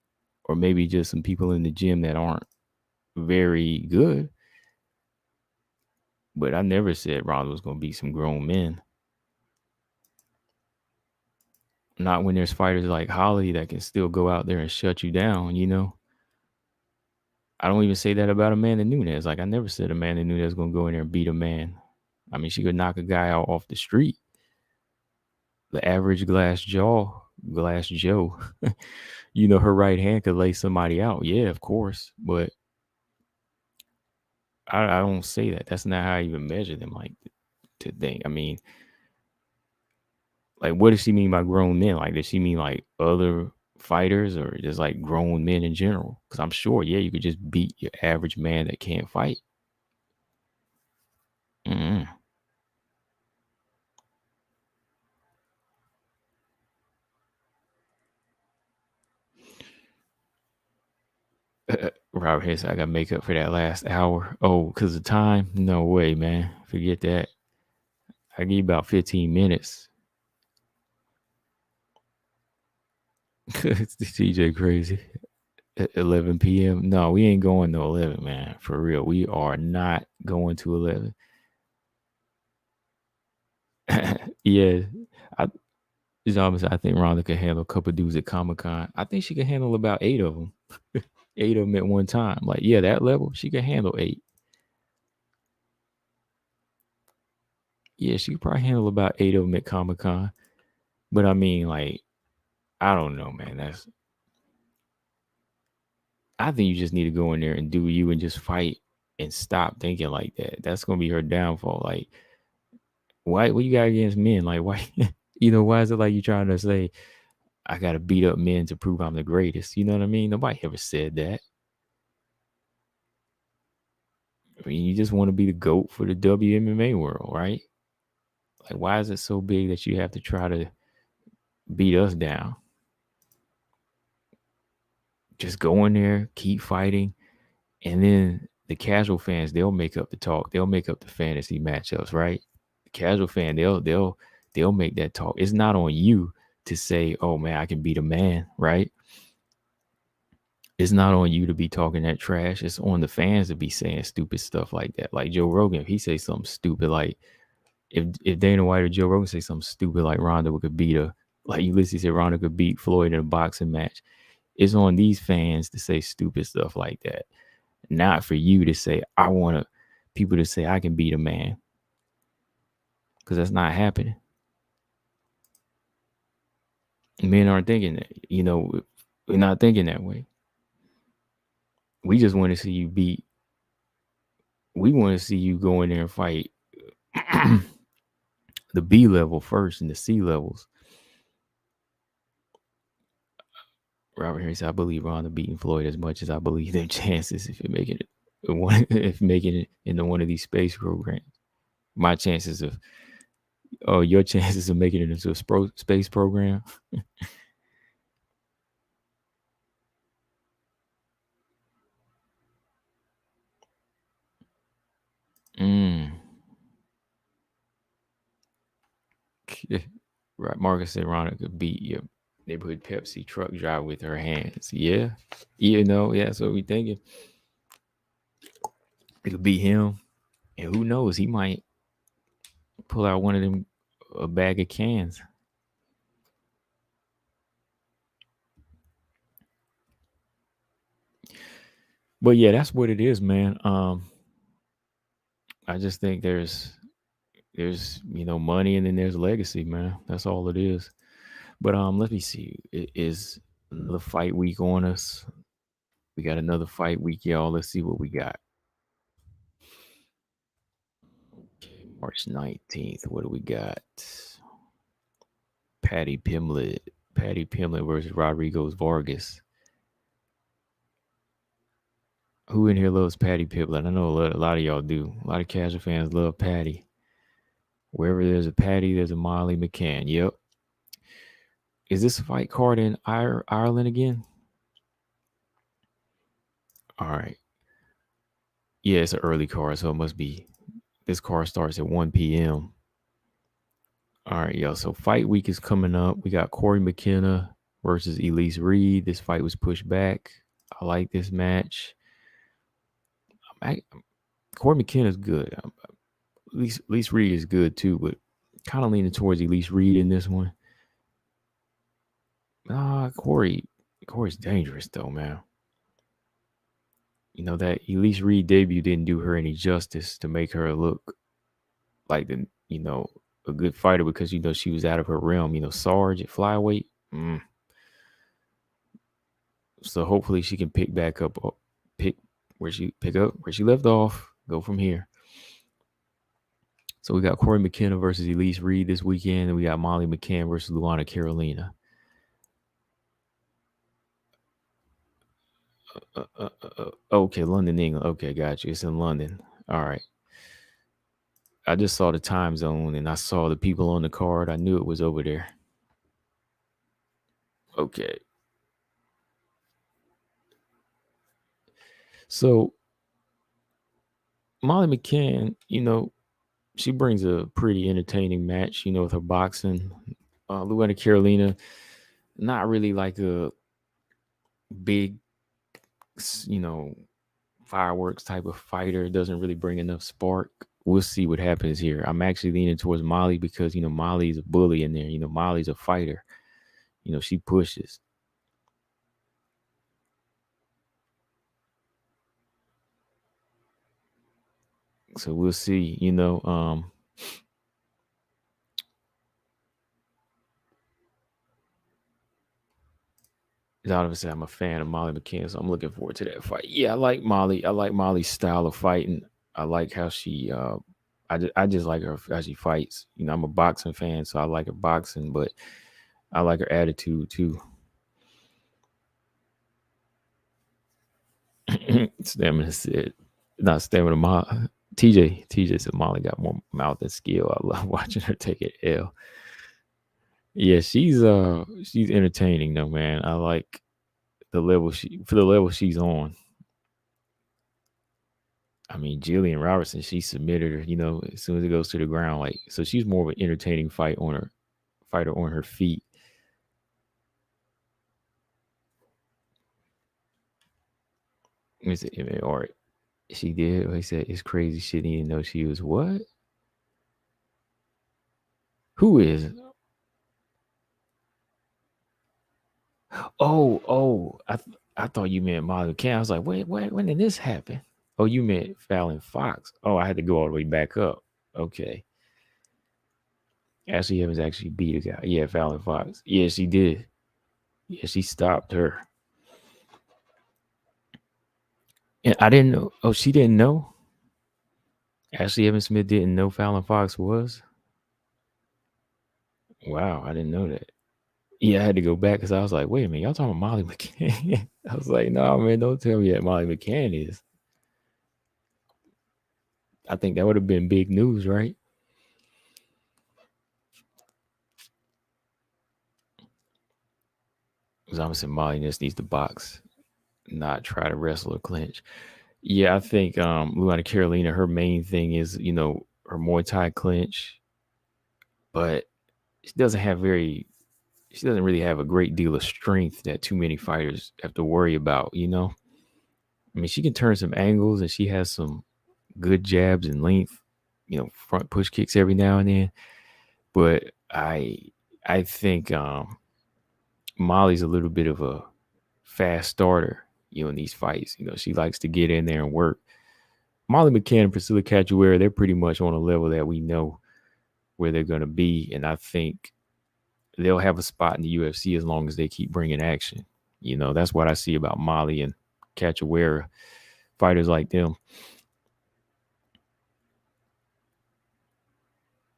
A: or maybe just some people in the gym that aren't very good. But I never said Ronda was going to beat some grown men. Not when there's fighters like Holly that can still go out there and shut you down, I don't even say that about Amanda Nunes. Like, I never said Amanda Nunes was going to go in there and beat a man. I mean, she could knock a guy out off the street. The average Glass Joe, her right hand could lay somebody out. Yeah, of course. But I don't say that. That's not how I even measure them. Like, to think. I mean, like, what does she mean by grown men? Like, does she mean like other fighters, or just like grown men in general? Because I'm sure, you could just beat your average man that can't fight. Robert Harrison, I got to make up for that last hour. Oh, because of time? No way, man. Forget that. I give you about 15 minutes. It's the TJ crazy. At 11 p.m. No, we ain't going to 11, man. For real. We are not going to 11. Yeah. I I think Ronda could handle a couple dudes at Comic-Con. I think she could handle about 8 of them. 8 of them at one time. Like, yeah, that level, she could handle 8. Yeah, she could probably handle about 8 of them at Comic-Con. But I mean, like, I don't know, man. I think you just need to go in there and do you and just fight and stop thinking like that. That's gonna be her downfall. Like, why? What you got against men? Like, why? Why is it like you trying to say I gotta beat up men to prove I'm the greatest? You know what I mean? Nobody ever said that. I mean, you just want to be the GOAT for the WMMA world, right? Like, why is it so big that you have to try to beat us down? Just go in there, keep fighting, and then the casual fans, they'll make up the talk. They'll make up the fantasy matchups, right? The casual fan, they'll make that talk. It's not on you to say, "Oh man, I can beat a man," right? It's not on you to be talking that trash. It's on the fans to be saying stupid stuff like that. Like Joe Rogan, if he say something stupid, like if Dana White or Joe Rogan say something stupid like Ronda could beat like Ulysses said, Ronda could beat Floyd in a boxing match. It's on these fans to say stupid stuff like that. Not for you to say, I want people to say I can beat a man. Because that's not happening. Men aren't thinking that. We're not thinking that way. We just want to see you beat. We want to see you go in there and fight the B level first and the C levels. Robert Harrison, I believe Ronda beating Floyd as much as I believe their chances if making it into one of these space programs. My chances of, your chances of making it into a space program. Right, Marcus said Ronda could beat your neighborhood Pepsi truck driver with her hands. Yeah, that's what we thinking. It could beat him, and who knows, he might pull out one of them, a bag of cans. But yeah, that's what it is, man. I just think there's money and then there's legacy, man. That's all it is. But let me see. It is another fight week on us. We got another fight week, y'all. Let's see what we got. Okay, March 19th. What do we got? Patty Pimlet versus Rodriguez Vargas. Who in here loves Patty Pimlet? I know a lot of y'all do. A lot of casual fans love Patty. Wherever there's a Patty, there's a Molly McCann. Yep. Is this a fight card in Ireland again? All right. Yeah, it's an early card, so it must be. This card starts at 1 p.m. All right, y'all. So fight week is coming up. We got Cory Mckenna versus Elise Reed. This fight was pushed back. I like this match. Cory McKenna is good. Elise Reed is good too, but kind of leaning towards Elise Reed in this one. Cory's dangerous though, man. That Elise Reed debut didn't do her any justice to make her look like a good fighter because she was out of her realm. Sarge at flyweight. So hopefully she can pick where she left off, go from here. So we got Cory McKenna versus Elise Reed this weekend, and we got Molly McCann versus Luana Carolina. Okay, London, England. Okay, got you. It's in London. All right. I just saw the time zone, and I saw the people on the card. I knew it was over there. Okay. So Molly McCann, she brings a pretty entertaining match, with her boxing. Luana Carolina, not really like a big, you know, fireworks type of fighter. Doesn't really bring enough spark. We'll see what happens here. I'm actually leaning towards Molly because, Molly's a bully in there. Molly's a fighter. She pushes. So we'll see, obviously I'm a fan of Molly McCann, so I'm looking forward to that fight. Yeah, I like Molly. I like Molly's style of fighting. I like how she I just like her how she fights. I'm a boxing fan, so I like her boxing, but I like her attitude too. Stamina said, not stamina. TJ said Molly got more mouth than skill. I love watching her take an L. Yeah, she's entertaining though, man. I like the level she's on. I mean, Jillian Robertson, she submitted her, as soon as it goes to the ground. Like, so she's more of an entertaining fighter on her feet. Or she did. He said it's crazy shit. He didn't know she was what? Who is? Oh, I thought you meant Molly McCann. I was like, wait, when did this happen? Oh, you meant Fallon Fox. Oh, I had to go all the way back up. Okay. Ashley Evans actually beat a guy. Yeah, Fallon Fox. Yeah, she did. Yeah, she stopped her. And I didn't know. Oh, she didn't know? Ashley Evans Smith didn't know Fallon Fox was? Wow, I didn't know that. Yeah, I had to go back because I was like, wait a minute, y'all talking about Molly McCann? I was like, no, man, don't tell me that Molly McCann is. I think that would have been big news, right? Because I'm saying Molly just needs to box, not try to wrestle or clinch. Yeah, I think Luana Carolina, her main thing is, her Muay Thai clinch, but she doesn't really have a great deal of strength that too many fighters have to worry about, I mean, she can turn some angles and she has some good jabs and length, front push kicks every now and then. But I think Molly's a little bit of a fast starter, in these fights. She likes to get in there and work. Molly McCann and Priscilla Cachoeira, they're pretty much on a level that we know where they're going to be. And I think they'll have a spot in the UFC as long as they keep bringing action. That's what I see about Molly and Cachoeira, fighters like them.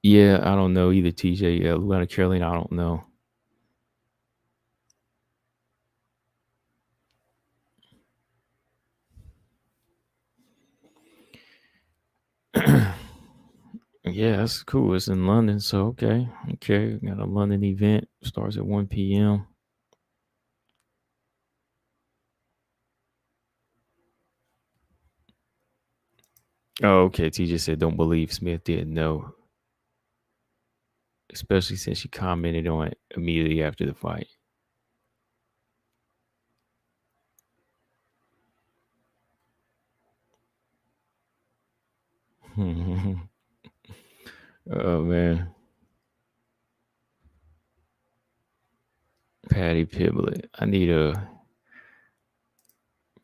A: Yeah, I don't know either, TJ. Luana Carolina, I don't know. Yeah, that's cool. It's in London, so okay. Got a London event. Starts at 1 p.m. Oh, okay. TJ said, don't believe Smith didn't know. Especially since she commented on it immediately after the fight. Oh, man. Patty Pimblett. I need a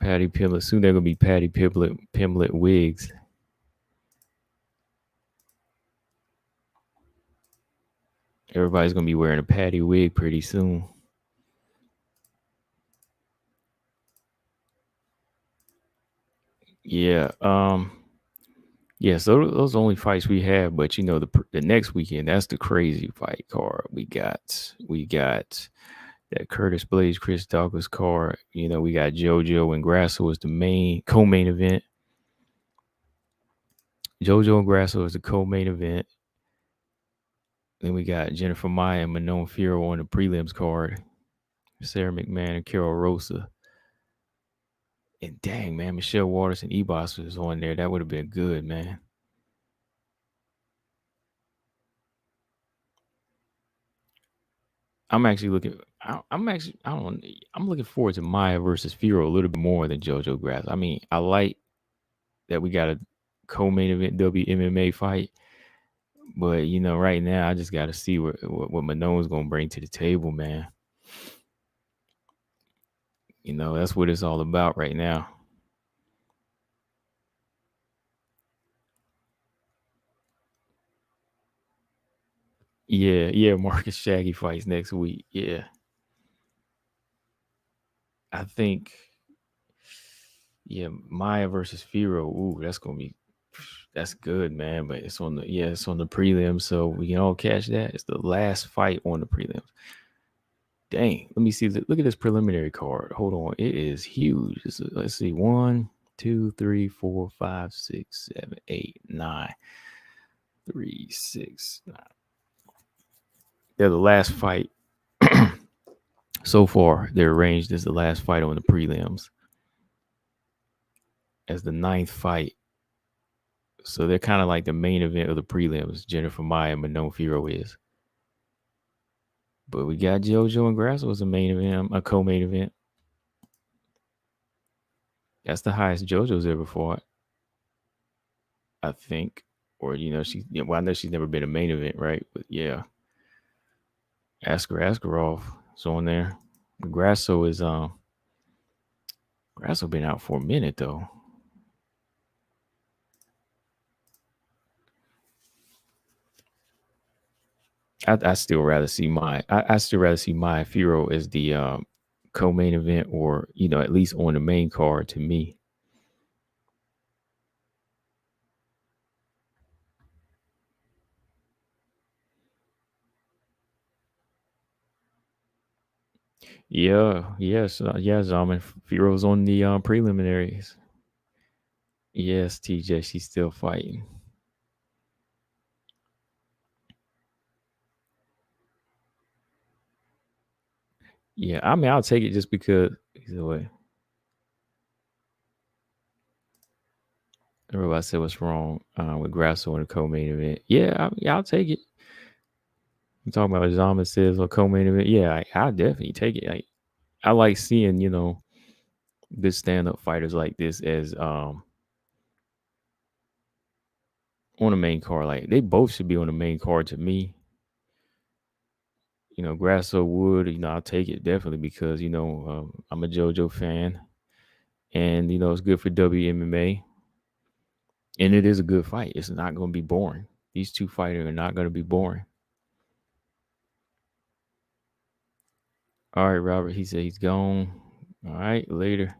A: Patty Pimblett. Soon they're going to be Patty Pimblett wigs. Everybody's going to be wearing a Patty wig pretty soon. Yeah. Yeah, so those are the only fights we have, but the next weekend, that's the crazy fight card. We got that Curtis Blades, Chris Douglas card. We got JoJo and Grasso as the co-main event. JoJo and Grasso is the co-main event. Then we got Jennifer Maya and Manon Fierro on the prelims card. Sarah McMahon and Carol Rosa. And dang, man, Michelle Waters and Ebos was on there. That would have been good, man. I'm actually looking. I'm looking forward to Maya versus Firo a little bit more than JoJo Grass. I mean, I like that we got a co-main event WMMA fight, but right now I just got to see what Manone's gonna bring to the table, man. That's what it's all about right now. Yeah, Marcus Shaggy fights next week. Yeah, I think. Yeah, Maya versus Firo. Ooh, that's good, man. But it's on the prelims, so we can all catch that. It's the last fight on the prelims. Dang, let me see. Look at this preliminary card. Hold on, it is huge. Let's see, 1, 2, 3, 4, 5, 6, 7, 8, 9, 3, 6, 9. They're the last fight so far. They're arranged as the last fight on the prelims as the 9th fight. So they're kind of like the main event of the prelims. Jennifer Maya and Manon Firo is. But we got JoJo and Grasso as a main event, a co-main event. That's the highest JoJo's ever fought, I think. Or I know she's never been a main event, right? But yeah, Askarov is on there. Grasso been out for a minute though. I still rather see I still rather see Maya Firo as the co-main event, or at least on the main card to me. Yeah, Zaman Firo's on the preliminaries. Yes, TJ, she's still fighting. Yeah, I mean, I'll take it just because either way. Everybody said what's wrong with Grasso in the co-main event. Yeah, I'll take it. You talking about what Zaman says or co-main event? Yeah, I'll definitely take it. I like seeing good stand-up fighters like this as on the main card. Like they both should be on the main card to me. Grasso would, I'll take it definitely because I'm a JoJo fan, and it's good for WMMA, and it is a good fight. It's not going to be boring. These two fighters are not going to be boring. All right, Robert. He said he's gone. All right, later.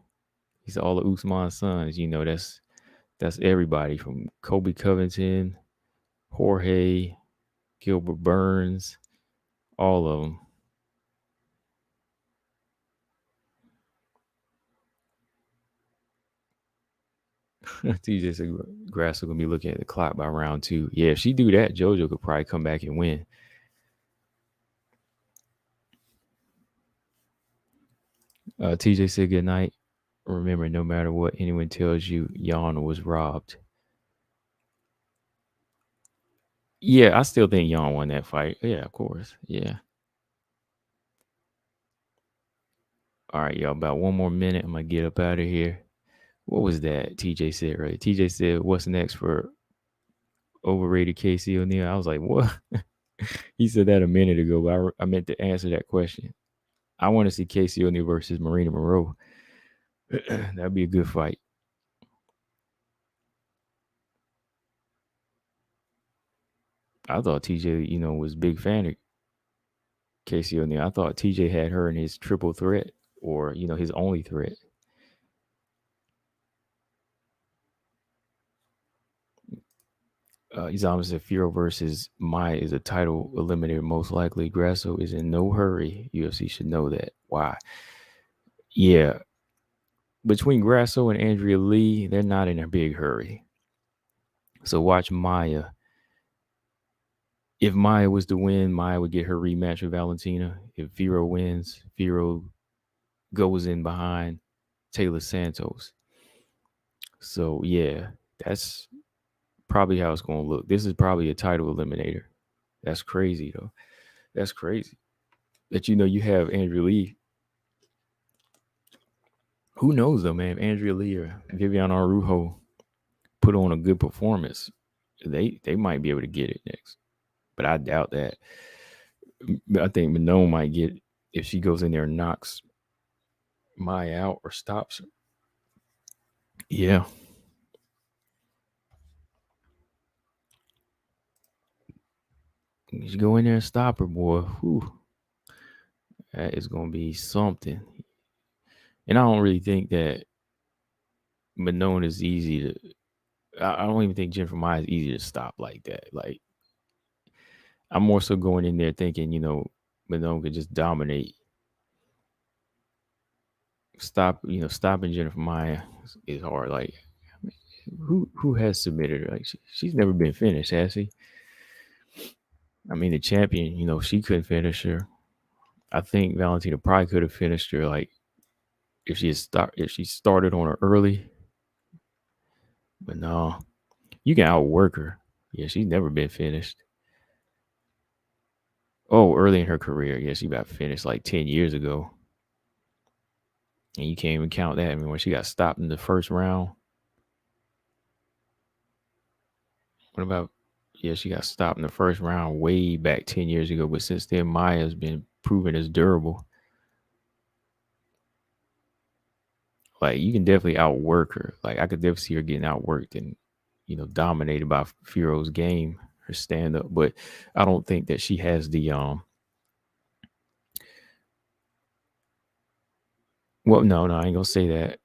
A: He's all of Usman's sons. That's everybody from Kobe Covington, Jorge, Gilbert Burns, all of them. TJ said Grass are gonna be looking at the clock by round 2. Yeah, if she do that, JoJo could probably come back and win. TJ said good night. Remember, no matter what anyone tells you, Jan was robbed. Yeah, I still think Jan won that fight. Yeah, of course. Yeah. All right, y'all. About one more minute. I'm gonna get up out of here. What was that? TJ said, right? TJ said, "What's next for overrated Casey O'Neill?" I was like, "What?" He said that a minute ago, but I meant to answer that question. I want to see Casey O'Neill versus Marina Monroe. That'd be a good fight. I thought TJ, was a big fan of Casey O'Neill. I thought TJ had her in his triple threat, or his only threat. Izama said Firo versus Maya is a title eliminator most likely. Grasso is in no hurry. UFC should know that. Why? Yeah. Between Grasso and Andrea Lee, they're not in a big hurry. So watch Maya. If Maya was to win, Maya would get her rematch with Valentina. If Firo wins, Firo goes in behind, Taylor Santos. So yeah, that's probably how it's gonna look. This is probably a title eliminator. That's crazy though. That's crazy. That you have Andrea Lee. Who knows though, man? If Andrea Lee or Vivian Arujo put on a good performance, they might be able to get it next. But I doubt that. I think Manon might get it if she goes in there and knocks Maya out or stops her. Yeah. You go in there and stop her, boy. Whew. That is gonna be something. And I don't really think that Manon is easy to. I don't even think Jennifer Maya is easy to stop like that. Like I'm more so going in there thinking, Manon could just dominate. Stopping Jennifer Maya is hard. Like who has submitted her? Like she's never been finished, has she? I mean, the champion, she couldn't finish her. I think Valentina probably could have finished her, like if she started on her early. But no, you can outwork her. Yeah, she's never been finished. Oh, early in her career, yeah, she got finished like 10 years ago. And you can't even count that. I mean, when she got stopped in the first round. What about, yeah, she got stopped in the first round way back 10 years ago. But since then, Maya's been proven as durable. Like, you can definitely outwork her. Like, I could definitely see her getting outworked and, dominated by Firo's game, her stand up. But I don't think that she has the, well, no, I ain't gonna say that.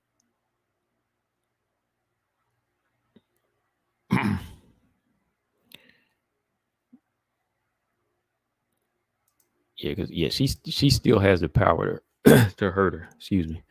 A: Yeah, because she still has the power to hurt her. Excuse me.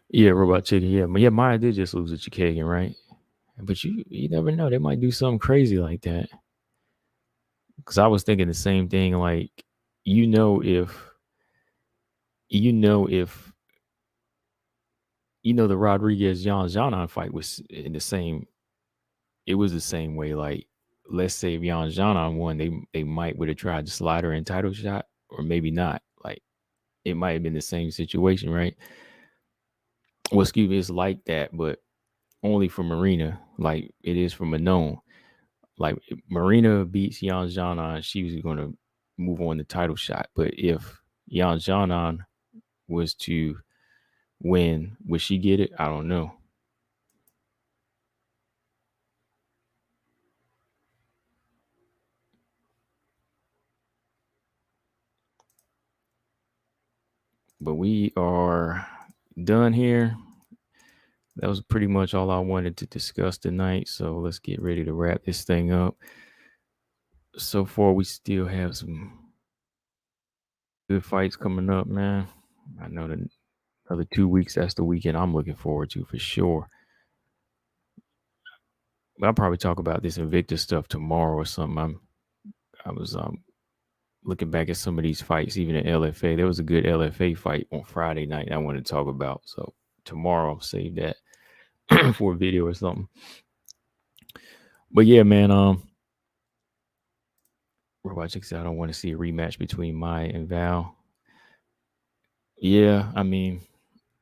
A: Yeah, Robot Chicken. Yeah, Maya did just lose to Chikagan, right? But you never know. They might do something crazy like that. Because I was thinking the same thing. Like, if the Rodriguez Janan fight was in the same. It was the same way. Like, let's say if Janan won, they might would have tried to slide her in title shot, or maybe not. Like, it might have been the same situation, right? Well, excuse me, it's like that, but only for Marina, like it is for Manon. Like if Marina beats Yan Janan, she was going to move on the title shot. But if Yan Janan was to win, would she get it? I don't know. But we are done here. That was pretty much all I wanted to discuss tonight. So let's get ready to wrap this thing up. So far, we still have some good fights coming up, man. I know that another 2 weeks, that's the weekend I'm looking forward to for sure. But I'll probably talk about this Invicta stuff tomorrow or something. I was looking back at some of these fights, even in LFA. There was a good LFA fight on Friday night I wanted to talk about. So tomorrow I'll save that for a video or something. But yeah, man, Robot Chick said I don't want to see a rematch between Maya and Val. Yeah, I mean,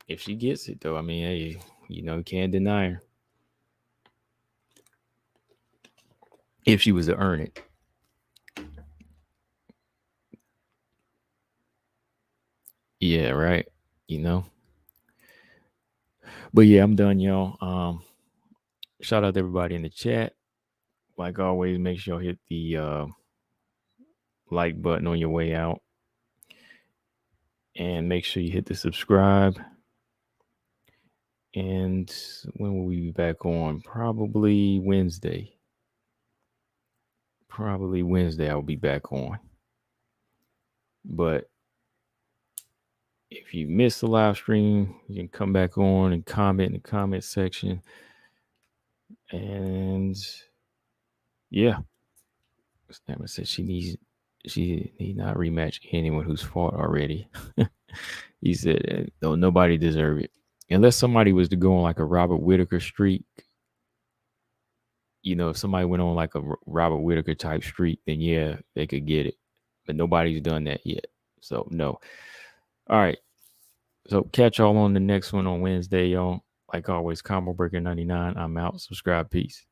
A: if she gets it though, I mean, hey, you can't deny her. If she was to earn it. Yeah, right. But yeah, I'm done, y'all. Shout out to everybody in the chat. Like always, make sure you hit the like button on your way out. And make sure you hit the subscribe. And when will we be back on? Probably Wednesday. I'll be back on. But if you missed the live stream, you can come back on and comment in the comment section. And yeah, Stammer said she need not rematch anyone who's fought already. He said, "No, nobody deserve it unless somebody was to go on like a Robert Whitaker streak. You know, if somebody went on like a Robert Whitaker type streak, then yeah, they could get it. But nobody's done that yet. So no. All right. So catch y'all on the next one on Wednesday, y'all. Like always, Combo Breaker 99. I'm out. Subscribe. Peace.